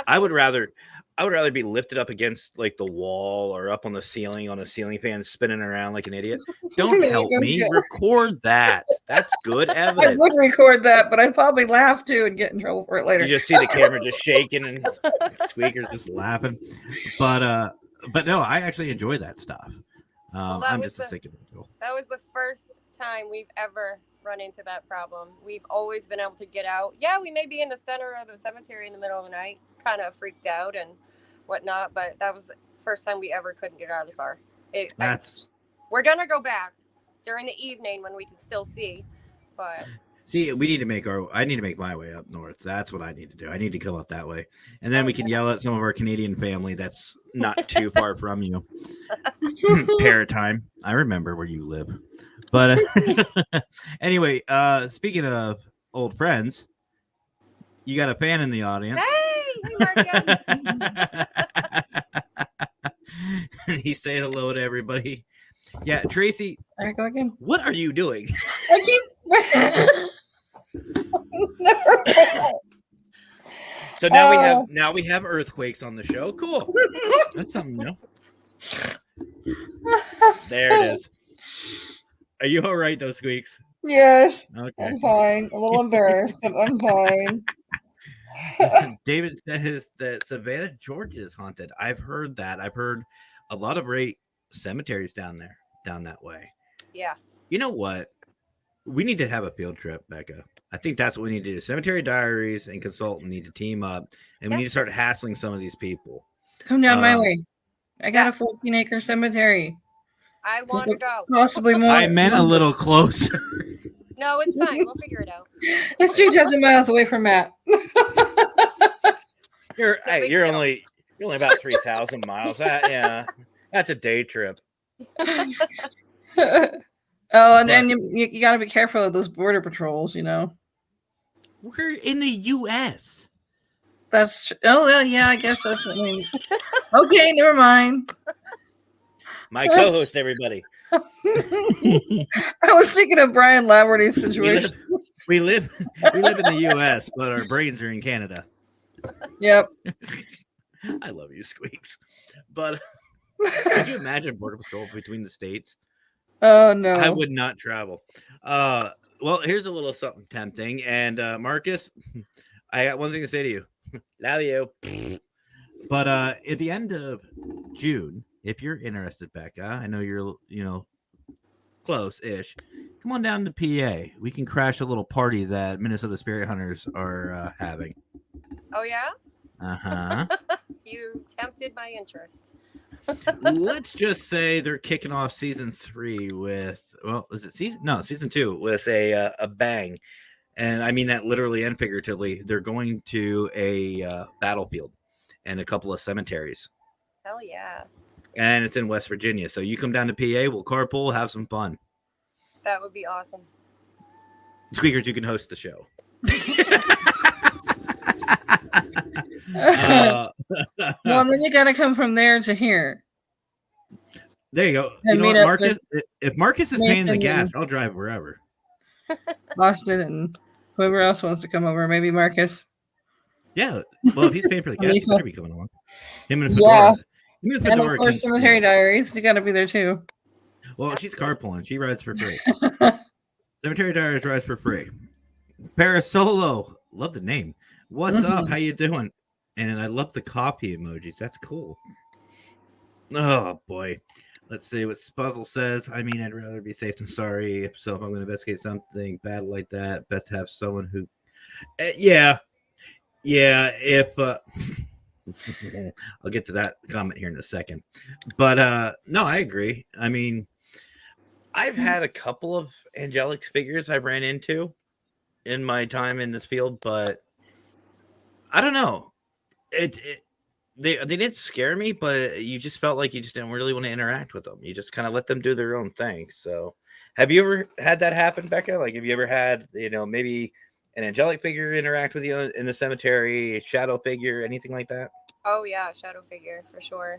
I would rather be lifted up against like the wall or up on the ceiling on a ceiling fan spinning around like an idiot. Don't help me. Record that. That's good I evidence. would record that, but I'd probably laugh too and get in trouble for it later. You just see the camera just shaking and Squeaker's just laughing. But no, I actually enjoy that stuff. I'm just a sick individual. That was the first time we've ever run into that problem. We've always been able to get out. Yeah, we may be in the center of the cemetery in the middle of the night, kind of freaked out and whatnot, but that was the first time we ever couldn't get out of the car. We're gonna go back during the evening when we can still see, but see, I need to make my way up north. That's what I need to do. I need to come up that way, and then we can yell at some of our Canadian family that's not too far from you. Paratime. I remember where you live. But anyway, speaking of old friends, you got a fan in the audience. Hey, Marcus. He's saying hello to everybody. Yeah, Tracy. There I go again. What are you doing? I keep. So now we have earthquakes on the show. Cool. That's something new. There it is. Are you all right, though, Squeaks? Yes. Okay. I'm fine. A little embarrassed, but I'm fine. David says that Savannah, Georgia is haunted. I've heard that. I've heard a lot of great cemeteries down that way. Yeah. You know what? We need to have a field trip, Becca. I think that's what we need to do. Cemetery Diaries and Consultant need to team up, and we need to start hassling some of these people. Come down my way. I got a 14-acre cemetery. I want to go. Possibly more. I meant a little closer. No, it's fine. We'll figure it out. It's 2,000 miles away from Matt. You're only about 3,000 miles. That's a day trip. And you got to be careful of those border patrols. You know, we're in the U.S. That's yeah. I guess that's. Okay, never mind. My co-host, everybody. I was thinking of Brian Laverty's situation. We live in the U.S., but our brains are in Canada. Yep. I love you, Squeaks. But could you imagine border patrol between the states? Oh no, I would not travel. Well, here's a little something tempting. And Marcus, I got one thing to say to you. Love you. But at the end of June, if you're interested, Becca, I know you're close-ish. Come on down to PA. We can crash a little party that Minnesota Spirit Hunters are having. Oh yeah? Uh-huh. You tempted my interest. Let's just say they're kicking off season 3 with, season 2 with a bang. And I mean that literally and figuratively. They're going to a battlefield and a couple of cemeteries. Hell yeah. And it's in West Virginia. So you come down to PA, we'll carpool, have some fun. That would be awesome. Squeakers, you can host the show. Well, then you got to come from there to here. There you go. And you know what, Marcus? If Marcus is paying the gas, I'll drive wherever. Austin and whoever else wants to come over, maybe Marcus. Yeah. Well, if he's paying for the gas, he's going to be coming along. Him and Fedora. Yeah. And of course, Cemetery Diaries. You got to be there too. Well, she's carpooling. She rides for free. Cemetery Diaries rides for free. Parasolo. Love the name. What's up? How you doing? And I love the coffee emojis. That's cool. Oh, boy. Let's see what Spuzzle says. I mean, I'd rather be safe than sorry. So if I'm going to investigate something bad like that, best to have someone who... Yeah. If... I'll get to that comment here in a second. But no, I agree. I mean, I've had a couple of angelic figures I've ran into in my time in this field, but I don't know. They didn't scare me, but you just felt like you just didn't really want to interact with them. You just kind of let them do their own thing. So have you ever had that happen, Becca? Like, have you ever had, maybe an angelic figure interact with you in the cemetery, a shadow figure, anything like that? Oh yeah, shadow figure for sure.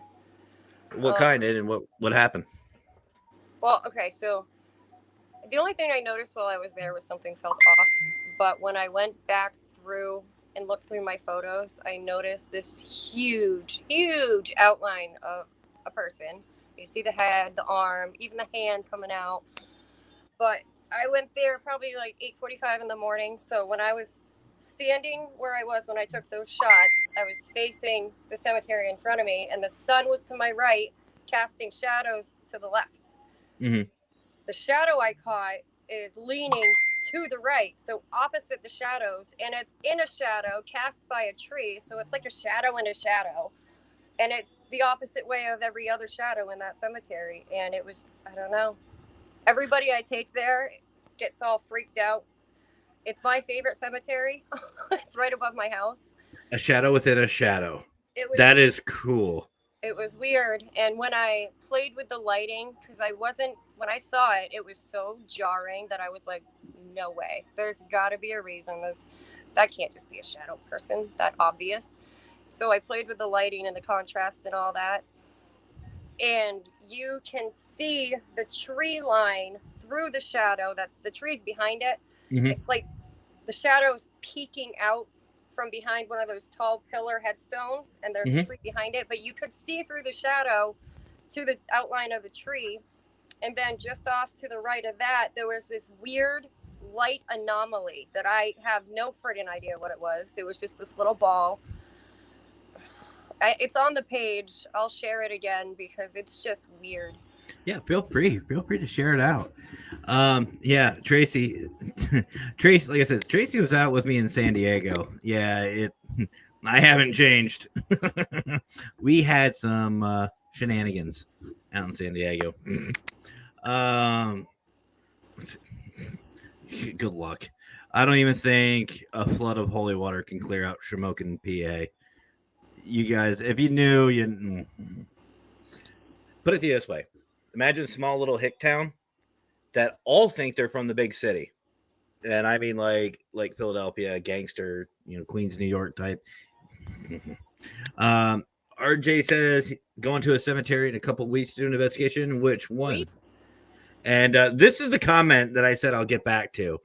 What kind and what happened? Well, okay, so the only thing I noticed while I was there was something felt off. But when I went back through and looked through my photos, I noticed this huge, huge outline of a person. You see the head, the arm, even the hand coming out. But I went there probably like 8:45 in the morning. So when I was standing where I was when I took those shots, I was facing the cemetery in front of me, and the sun was to my right, casting shadows to the left. Mm-hmm. The shadow I caught is leaning to the right, so opposite the shadows, and it's in a shadow cast by a tree, so it's like a shadow in a shadow, and it's the opposite way of every other shadow in that cemetery. And it was, I don't know, everybody I take there gets all freaked out. It's my favorite cemetery. It's right above my house. A shadow within a shadow. That is cool. It was weird. And when I played with the lighting, because when I saw it, it was so jarring that I was like, no way. There's got to be a reason. That can't just be a shadow person. That obvious. So I played with the lighting and the contrast and all that. And you can see the tree line through the shadow. That's the trees behind it. Mm-hmm. It's like the shadow's peeking out from behind one of those tall pillar headstones, and there's a tree behind it, but you could see through the shadow to the outline of the tree. And then just off to the right of that, there was this weird light anomaly that I have no friggin' idea what it was. It was just this little ball. It's on the page. I'll share it again because it's just weird. Yeah, feel free to share it out. Yeah, Tracy, like I said, Tracy was out with me in San Diego. Yeah, I haven't changed. We had some shenanigans out in San Diego. Good luck. I don't even think a flood of holy water can clear out Shamokin, PA. You guys, if you knew, you put it to you this way. Imagine a small little hick town that all think they're from the big city. And I mean like Philadelphia, gangster, Queens, New York type. RJ says going to a cemetery in a couple weeks to do an investigation. Which one? And this is the comment that I said I'll get back to.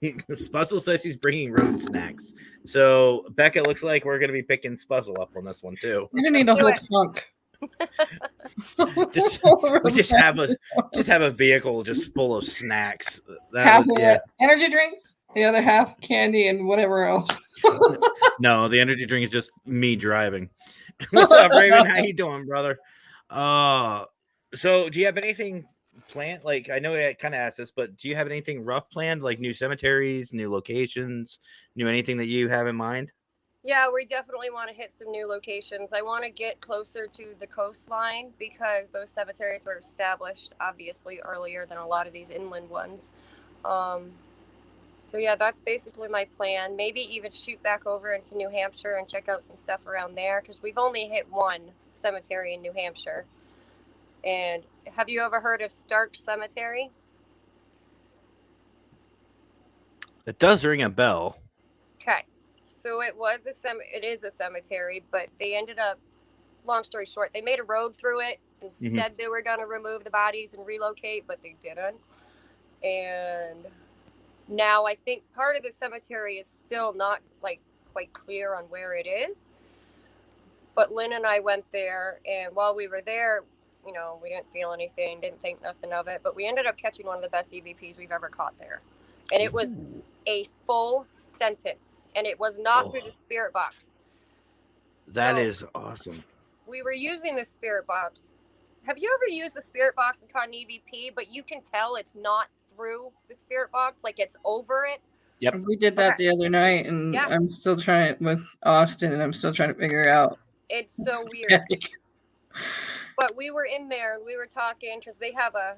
Spuzzle says she's bringing road snacks. So Becca, looks like we're going to be picking Spuzzle up on this one too. You're going to need a whole trunk. just have a vehicle just full of snacks. Half of it energy drinks, the other half candy and whatever else. No, the energy drink is just me driving. What's up, Raven? How you doing, brother? So do you have anything planned? Like, I know I kind of asked this, but do you have anything rough planned, like new cemeteries, new locations, anything that you have in mind? Yeah, we definitely want to hit some new locations. I want to get closer to the coastline because those cemeteries were established obviously earlier than a lot of these inland ones. So yeah, that's basically my plan. Maybe even shoot back over into New Hampshire and check out some stuff around there because we've only hit one cemetery in New Hampshire. And have you ever heard of Stark Cemetery? It does ring a bell. Okay. So it is a cemetery, but they ended up, long story short, they made a road through it and said they were going to remove the bodies and relocate, but they didn't. And now I think part of the cemetery is still not quite clear on where it is. But Lynn and I went there, and while we were there, we didn't feel anything, didn't think nothing of it, but we ended up catching one of the best EVPs we've ever caught there. And it was a full sentence, and it was not through the spirit box. That is awesome. We were using the spirit box. Have you ever used the spirit box and caught an EVP, but you can tell it's not through the spirit box, like it's over it? Yep. We did that the other night, and yes. I'm still trying with Austin, and I'm still trying to figure out. It's so weird. But we were in there, and we were talking, because they have a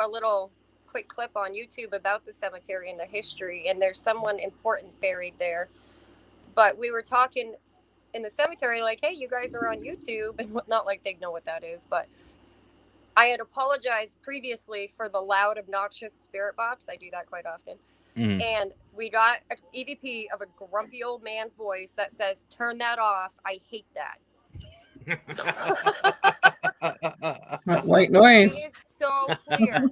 little quick clip on YouTube about the cemetery and the history, and there's someone important buried there. But we were talking in the cemetery like, hey, you guys are on YouTube, and not like they know what that is, but I had apologized previously for the loud, obnoxious spirit box. I do that quite often. And we got an EVP of a grumpy old man's voice that says, turn that off. I hate that. White noise. It is so clear.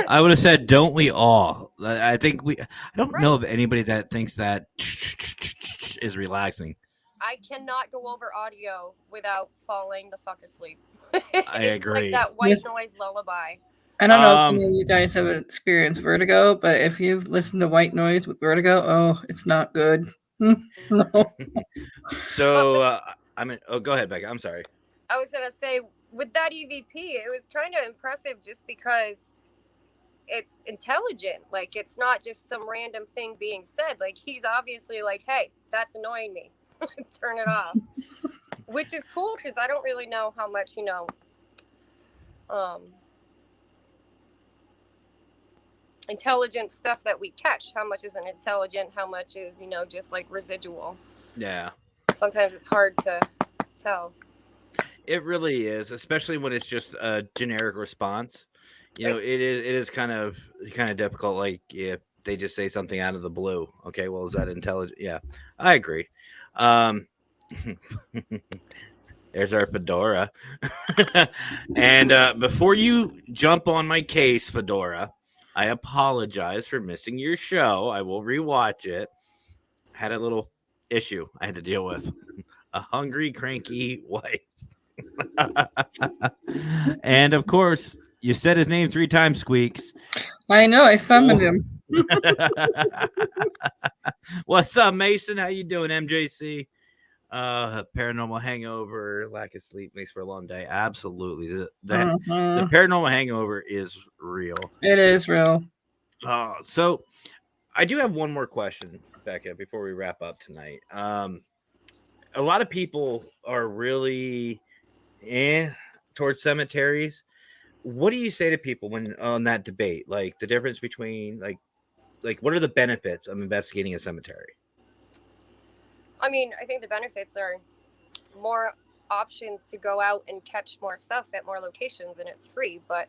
I would have said, don't we all? I think I don't know of anybody that thinks that is relaxing. I cannot go over audio without falling the fuck asleep. I It's like agree. that white noise lullaby. I don't know if any of you guys have experienced vertigo, but if you've listened to white noise with vertigo, oh, it's not good. No. So I mean, oh, go ahead, Becca. I'm sorry. I was gonna say with that EVP, it was kind of impressive just because it's intelligent. Like it's not just some random thing being said. Like he's obviously like, hey, that's annoying me. Turn it off. Which is cool because I don't really know how much, intelligent stuff that we catch. How much isn't intelligent? How much is, just like residual? Yeah. Sometimes it's hard to tell. It really is, especially when it's just a generic response. It is kind of difficult. Like if they just say something out of the blue. Okay, well, is that intelligent? Yeah, I agree. There's our Fedora. And before you jump on my case, Fedora, I apologize for missing your show. I will rewatch it. Had a little issue I had to deal with. A hungry, cranky wife. And of course, you said his name 3 times, Squeaks. I know, I summoned him. What's up, Mason? How you doing, MJC? Paranormal hangover, lack of sleep makes for a long day. Absolutely. The paranormal hangover is real. It is real. So I do have one more question, Becca, before we wrap up tonight. A lot of people are really towards cemeteries. What do you say to people when on that debate? Like the difference between like what are the benefits of investigating a cemetery? I mean, I think the benefits are more options to go out and catch more stuff at more locations, and it's free. But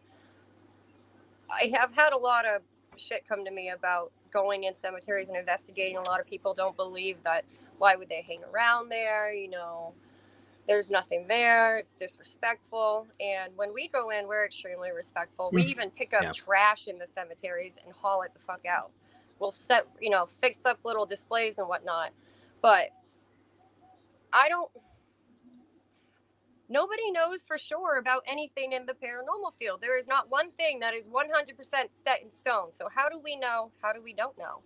I have had a lot of shit come to me about going in cemeteries and investigating. A lot of people don't believe that. Why would they hang around there? There's nothing there. It's disrespectful. And when we go in, we're extremely respectful. We even pick up trash in the cemeteries and haul it the fuck out. We'll fix up little displays and whatnot. But nobody knows for sure about anything in the paranormal field. There is not one thing that is 100% set in stone. So how do we know? How do we don't know?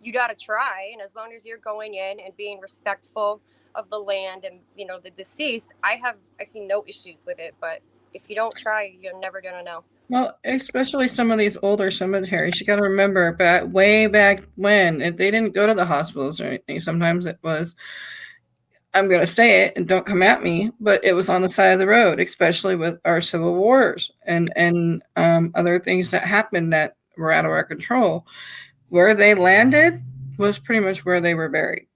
You got to try. And as long as you're going in and being respectful of the land and, the deceased, I see no issues with it. But if you don't try, you're never going to know. Well, especially some of these older cemeteries, you got to remember way back when, if they didn't go to the hospitals or anything, sometimes it was, I'm going to say it and don't come at me, but it was on the side of the road, especially with our civil wars and other things that happened that were out of our control. Where they landed was pretty much where they were buried.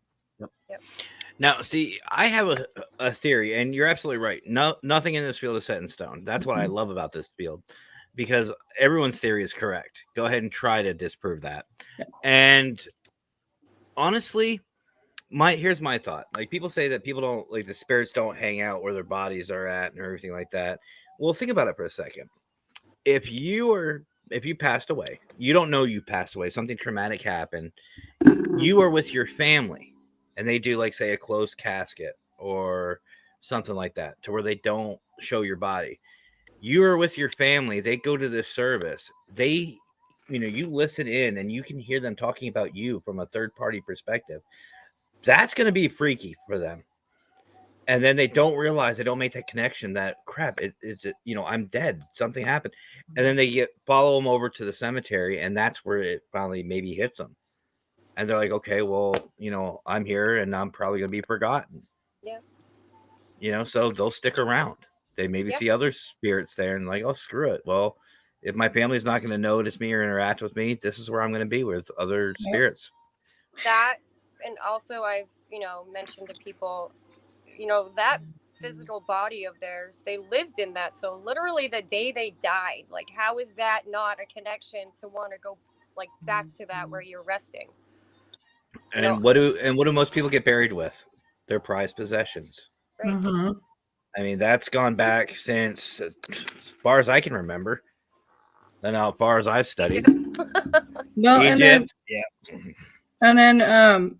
Yep. Now, see, I have a theory, and you're absolutely right. Nothing in this field is set in stone. That's what I love about this field, because everyone's theory is correct. Go ahead and try to disprove that. Yeah. And honestly, here's my thought. Like people say that people don't like the spirits don't hang out where their bodies are at and everything like that. Well, think about it for a second. If you passed away, you don't know you passed away, something traumatic happened, you are with your family and they do like say a closed casket or something like that to where they don't show your body. You are with your family, they go to this service, you listen in and you can hear them talking about you from a third party perspective. That's going to be freaky for them. And then they don't realize, they don't make that connection that crap, I'm dead. Something happened. And then they follow them over to the cemetery. And that's where it finally maybe hits them. And they're like, okay, well, I'm here and I'm probably going to be forgotten. Yeah. So they'll stick around. They maybe see other spirits there and like, oh, screw it. Well, if my family's not going to notice me or interact with me, this is where I'm going to be with other spirits. That, and also I've, mentioned to people, that physical body of theirs, they lived in that. So literally the day they died, like, how is that not a connection to want to go like back to that where you're resting? And what do most people get buried with? Their prized possessions. Right. I mean, that's gone back since as far as I can remember. And how far as I've studied, Well, Egypt. and then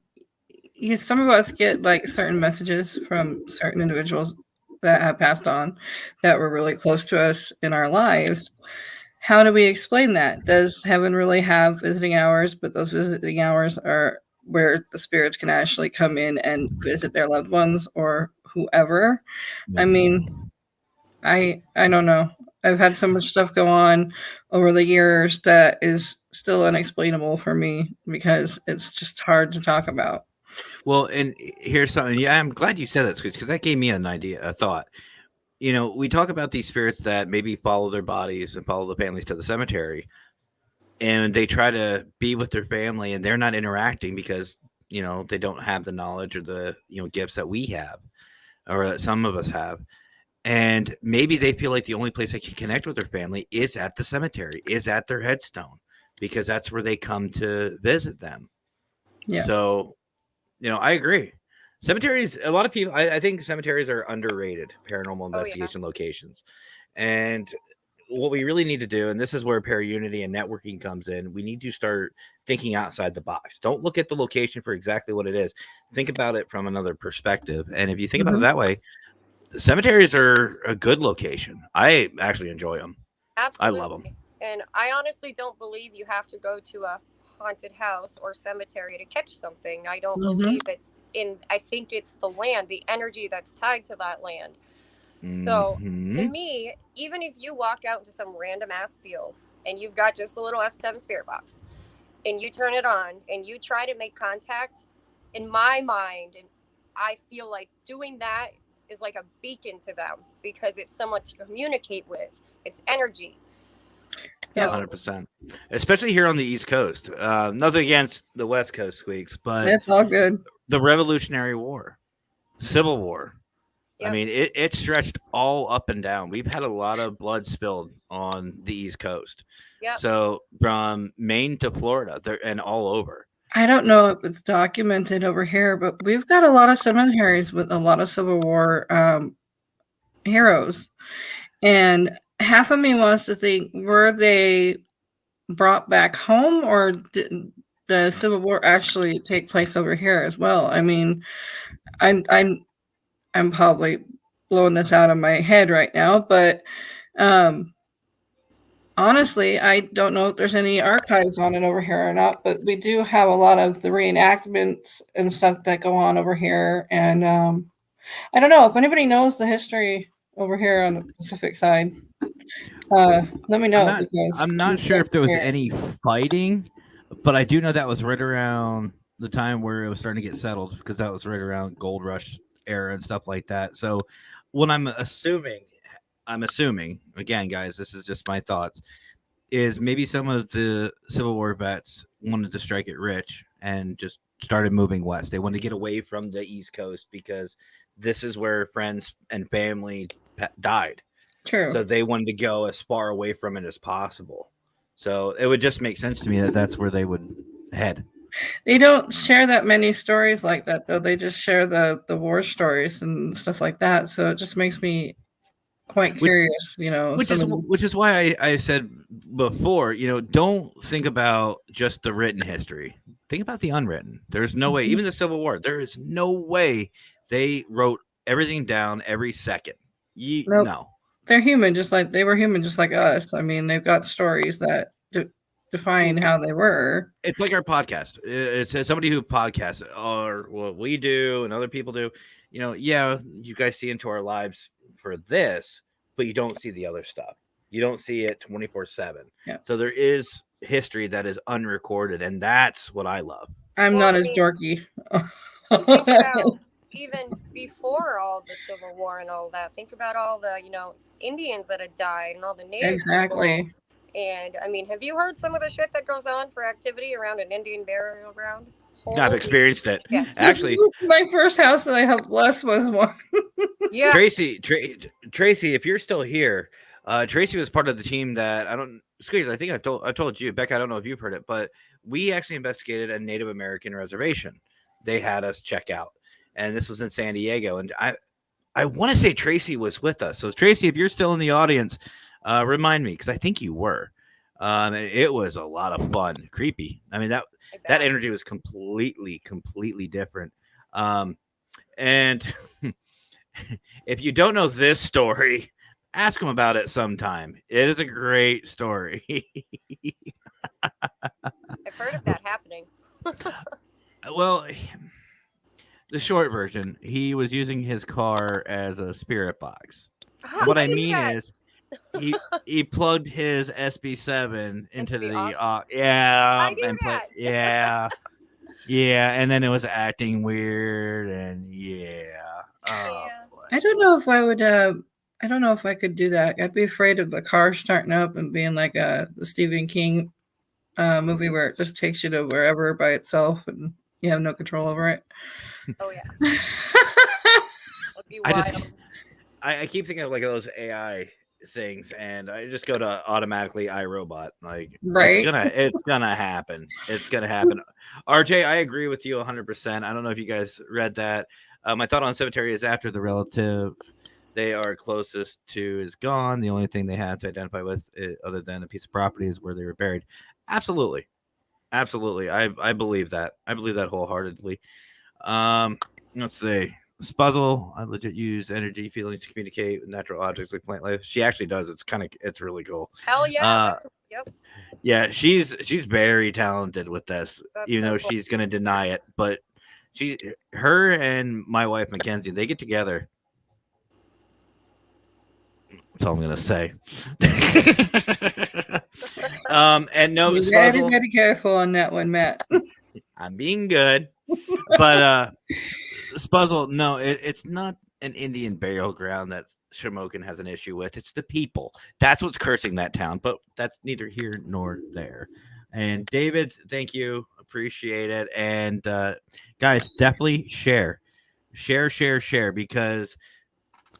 some of us get like certain messages from certain individuals that have passed on that were really close to us in our lives. How do we explain that? Does heaven really have visiting hours, but those visiting hours are where the spirits can actually come in and visit their loved ones or whoever? I mean, I don't know. I've had so much stuff go on over the years that is still unexplainable for me because it's just hard to talk about. Well, and here's something. Yeah, I'm glad you said that, because that gave me an idea, a thought. We talk about these spirits that maybe follow their bodies and follow the families to the cemetery, and they try to be with their family, and they're not interacting because they don't have the knowledge or the gifts that we have, or that some of us have. And maybe they feel like the only place they can connect with their family is at the cemetery, is at their headstone, because that's where they come to visit them. Yeah. So, I agree. Cemeteries, a lot of people, I think cemeteries are underrated paranormal investigation locations. And what we really need to do, and this is where Paraunity and networking comes in, we need to start thinking outside the box. Don't look at the location for exactly what it is. Think about it from another perspective. And if you think about it that way, cemeteries are a good location. I actually enjoy them. Absolutely. I love them. And I honestly don't believe you have to go to a haunted house or cemetery to catch something. I don't believe I think it's the land, the energy that's tied to that land. So to me, even if you walk out into some random ass field and you've got just a little S7 spirit box and you turn it on and you try to make contact, in my mind, and I feel like doing that is like a beacon to them because it's someone to communicate with. It's energy. So 100%. Especially here on the East Coast. Nothing against the West Coast squeaks, but it's all good. The Revolutionary War, Civil War. Yep. I mean, it stretched all up and down. We've had a lot of blood spilled on the East Coast. Yep. So from Maine to Florida, and all over. I don't know if it's documented over here, but we've got a lot of cemeteries with a lot of Civil War heroes. And half of me wants to think, were they brought back home, or did the Civil War actually take place over here as well? I mean, I'm probably blowing this out of my head right now, but honestly, I don't know if there's any archives on it over here or not, but we do have a lot of the reenactments and stuff that go on over here. And I don't know if anybody knows the history over here on the Pacific side. Let me know. I'm not sure if there was any fighting, but I do know that was right around the time where it was starting to get settled, because that was right around Gold Rush era and stuff like that. So what I'm assuming, again, guys, this is just my thoughts, is maybe some of the Civil War vets wanted to strike it rich and just started moving west. They wanted to get away from the East Coast because this is where friends and family died. True. So they wanted to go as far away from it as possible. So it would just make sense to me that that's where they would head. They don't share that many stories like that, though. They just share the war stories and stuff like that. So it just makes me quite curious, Which is why I said before, don't think about just the written history. Think about the unwritten. There's no way, even the Civil War, there is no way they wrote everything down every second. Nope. No. They're human, they were human just like us. I mean, they've got stories that define how they were. It's like our podcast. It's somebody who podcasts, or what we do and other people do. You guys see into our lives for this, but you don't see the other stuff. You don't see it 24/7. Yeah. So there is history that is unrecorded, and that's what I love. I'm not as dorky. Think about even before all the Civil War and all that. Think about all the Indians that had died and all the Native exactly. people. And I mean, have you heard some of the shit that goes on for activity around an Indian burial ground? I've experienced it. Yeah. Actually, my first house that I helped bless was one. Yeah. Tracy, if you're still here, Tracy was part of the team that I think I told you, Becca, I don't know if you've heard it, but we actually investigated a Native American reservation. They had us check out, and this was in San Diego. And I want to say Tracy was with us. So Tracy, if you're still in the audience, remind me, because I think you were. And it was a lot of fun, creepy. I mean that energy was completely different. And if you don't know this story, ask them about it sometime. It is a great story. I've heard of that happening. Well, the short version, he was using his car as a spirit box. What I mean is, he plugged his SB7 into the and then it was acting weird and I don't know if I would. I don't know if I could do that. I'd be afraid of the car starting up and being like the Stephen King movie where it just takes you to wherever by itself and you have no control over it. Oh yeah. I keep thinking of like those AI things, and I just go to automatically iRobot. Like, right? It's gonna happen. It's gonna happen. RJ, I agree with you 100%. I don't know if you guys read that. My thought on cemetery is after the relative they are closest to is gone, the only thing they have to identify with, other than a piece of property, is where they were buried. Absolutely. I believe that. I believe that wholeheartedly. Let's see. Spuzzle, I legit use energy feelings to communicate with natural objects like plant life. She actually does. It's really cool. Hell yeah. Yep. Yeah, she's very talented with this. That's even though cool. she's gonna deny it, but her and my wife Mackenzie, they get together. That's all I'm gonna say. And no, you gotta be careful on that one, Matt. I'm being good, but Spuzzle, no, it's not an Indian burial ground that Shamokin has an issue with. It's the people. That's what's cursing that town, but that's neither here nor there. And David, thank you. Appreciate it. And guys, definitely share, because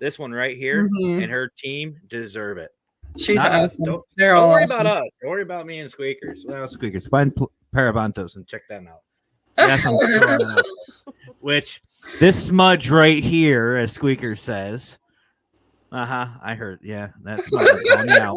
this one right here and her team deserve it. She's awesome. Don't worry about us. Don't worry about me and Squeakers. Well, Squeakers, find Parabantos and check them out. Yes, I'm throwing that out. Which this smudge right here, as Squeaker says. I heard. Yeah, that's smudge calling me out.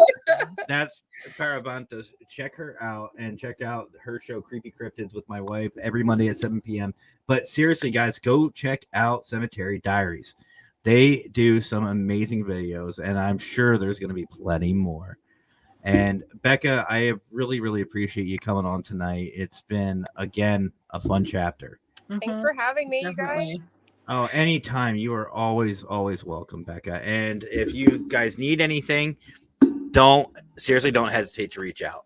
That's Parabantos. Check her out and check out her show, Creepy Cryptids, with my wife every Monday at 7 p.m. But seriously, guys, go check out Cemetery Diaries. They do some amazing videos, and I'm sure there's going to be plenty more. And Becca, I really, really appreciate you coming on tonight. It's been, again, a fun chapter. Thanks for having me, you guys. Oh, anytime. You are always welcome, Becca. And if you guys need anything, don't hesitate to reach out.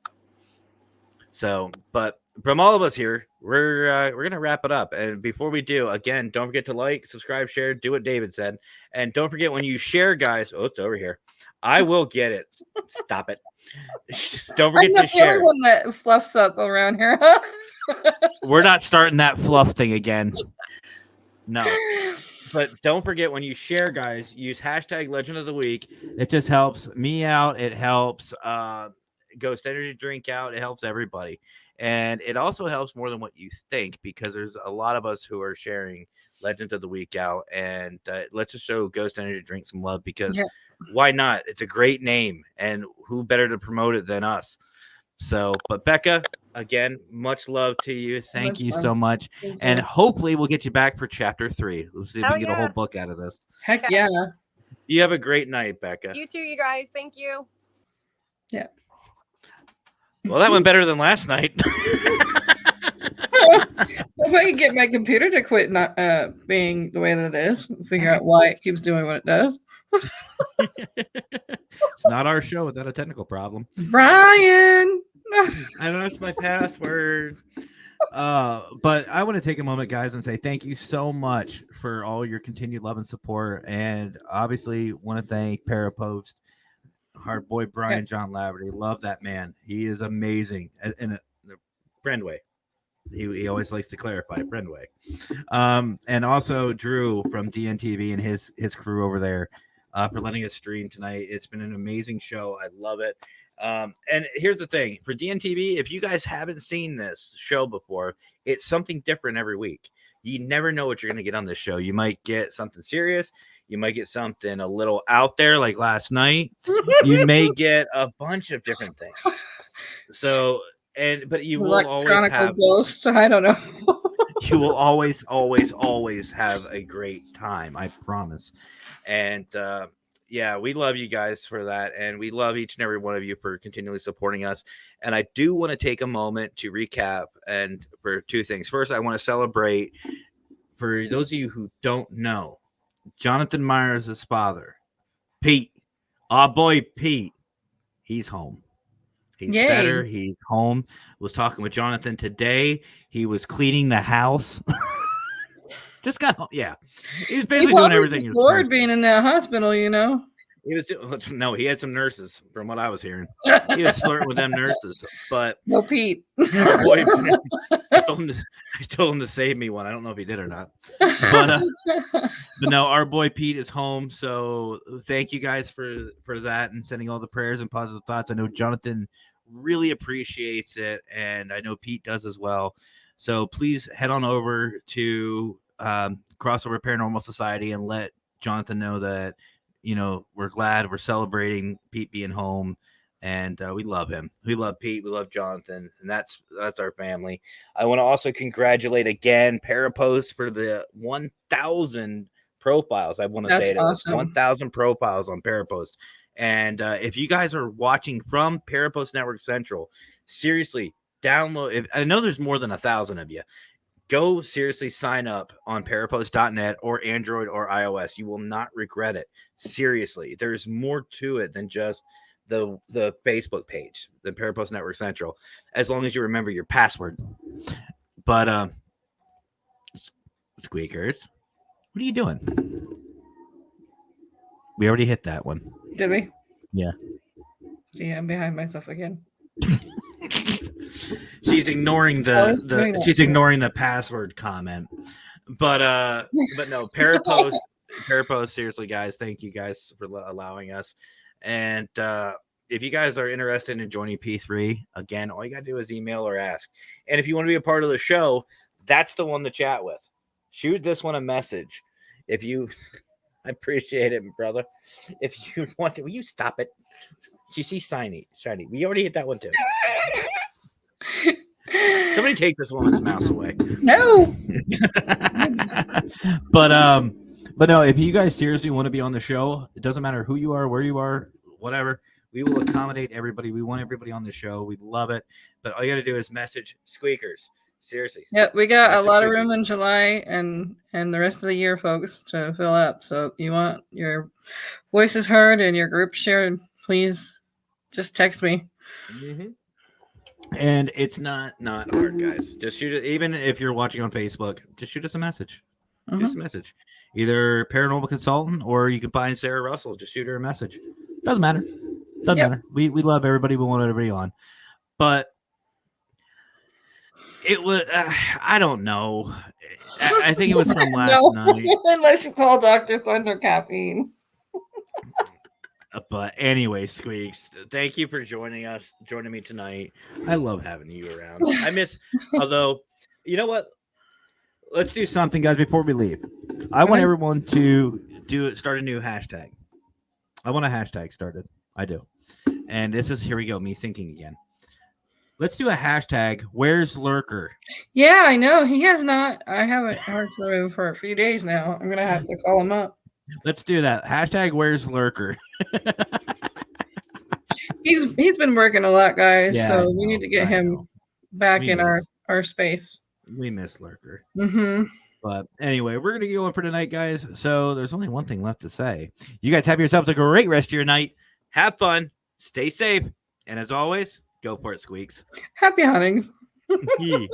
So, but from all of us here, we're gonna wrap it up. And before we do, again, don't forget to like, subscribe, share, do what David said, and don't forget when you share, guys. Oh, it's over here. I will get it. Stop it. Don't forget to share. I'm the one that fluffs up around here. We're not starting that fluff thing again. No. But don't forget when you share, guys, use hashtag Legend of the Week. It just helps me out. It helps Ghost Energy Drink out. It helps everybody. And it also helps more than what you think, because there's a lot of us who are sharing Legend of the Week out. And let's just show Ghost Energy Drink some love, because why not? It's a great name. And who better to promote it than us? So, but Becca, again, much love to you. Thank you so much. And hopefully we'll get you back for chapter 3. Let's see if we can get a whole book out of this. Heck yeah. You have a great night, Becca. You too, you guys. Thank you. Yeah. Well, that went better than last night. If I can get my computer to quit not being the way that it is, figure out why it keeps doing what it does. It's not our show without a technical problem. Brian! I lost my password. But I want to take a moment, guys, and say thank you so much for all your continued love and support. And obviously want to thank Parapost, Hard Boy Brian, John Laverty. Love that man. He is amazing. In a friend way. He always likes to clarify friend way. And also Drew from DNTV and his crew over there for letting us stream tonight. It's been an amazing show. I love it. And here's the thing for DNTV, if you guys haven't seen this show before, it's something different every week. You never know what you're going to get on this show. You might get something serious. You might get something a little out there like last night. You may get a bunch of different things. So, but you will always Electronic have ghosts. I don't know. you will always have a great time. I promise. And yeah, we love you guys for that, and we love each and every one of you for continually supporting us. And I do want to take a moment to recap and for two things. First, I want to celebrate for those of you who don't know, Jonathan Myers' father, Pete, our boy Pete, he's home. He's Yay. better. He's home. Was talking with Jonathan today. He was cleaning the house. Just got home. Yeah. He was basically doing everything. He was bored being in that hospital, you know. He was no, he had some nurses from what I was hearing. He was flirting with them nurses, but no Pete. Our boy, I told him to save me one. I don't know if he did or not, but no, our boy Pete is home. So thank you guys for that and sending all the prayers and positive thoughts. I know Jonathan really appreciates it, and I know Pete does as well. So please head on over to Crossover Paranormal Society and let Jonathan know that. We're glad we're celebrating Pete being home, and we love him. We love Pete. We love Jonathan, and that's our family. I want to also congratulate again Parapost for the 1,000 profiles. I want to say it was 1,000 profiles on Parapost. And if you guys are watching from Parapost Network Central, seriously download. I know there's more than 1,000 of you. Go seriously sign up on parapost.net or Android or iOS. You will not regret it. Seriously, there's more to it than just the Facebook page, the Parapost Network Central, as long as you remember your password. But Squeakers, what are you doing? We already hit that one. Did we? Yeah. See, I'm behind myself again. She's ignoring the password comment, but no, Parapost, seriously guys, thank you guys for allowing us. And if you guys are interested in joining P3, again, all you gotta do is email or ask. And if you want to be a part of the show, that's the one to chat with. Shoot this one a message. If you I appreciate it, brother. If you want to, will you stop it? She sees shiny. We already hit that one too. Somebody take this woman's mouse away. No. But no, if you guys seriously want to be on the show, it doesn't matter who you are, where you are, whatever. We will accommodate everybody. We want everybody on the show. We love it. But all you got to do is message Squeakers. Seriously. Yeah, we got a lot of room in July and the rest of the year, folks, to fill up. So if you want your voices heard and your group shared, please just text me. Mm-hmm. And it's not hard, guys. Just shoot it. Even if you're watching on Facebook, just shoot us a message. Shoot us a message. Either Paranormal Consultant or you can find Sarah Russell. Just shoot her a message. Doesn't matter. Doesn't matter. We love everybody. We want everybody on. But it was, I don't know. I think it was from last night. Unless you call Dr. Thunder Caffeine. But anyway, Squeaks, thank you for joining me tonight. I love having you around. I miss, although, you know what? Let's do something, guys, before we leave. I want everyone to start a new hashtag. I want a hashtag started. I do. And this is, here we go, me thinking again. Let's do a hashtag, where's Lurker? Yeah, I know. He has not. I haven't heard from him for a few days now. I'm going to have to call him up. Let's do that. Hashtag where's Lurker? He's been working a lot, guys. Yeah, so we need to get him back in our space. We miss Lurker. Mm-hmm. But anyway, we're going to go on for tonight, guys. So there's only one thing left to say. You guys have yourselves a great rest of your night. Have fun. Stay safe. And as always, go for it, Squeaks. Happy huntings. Yeah.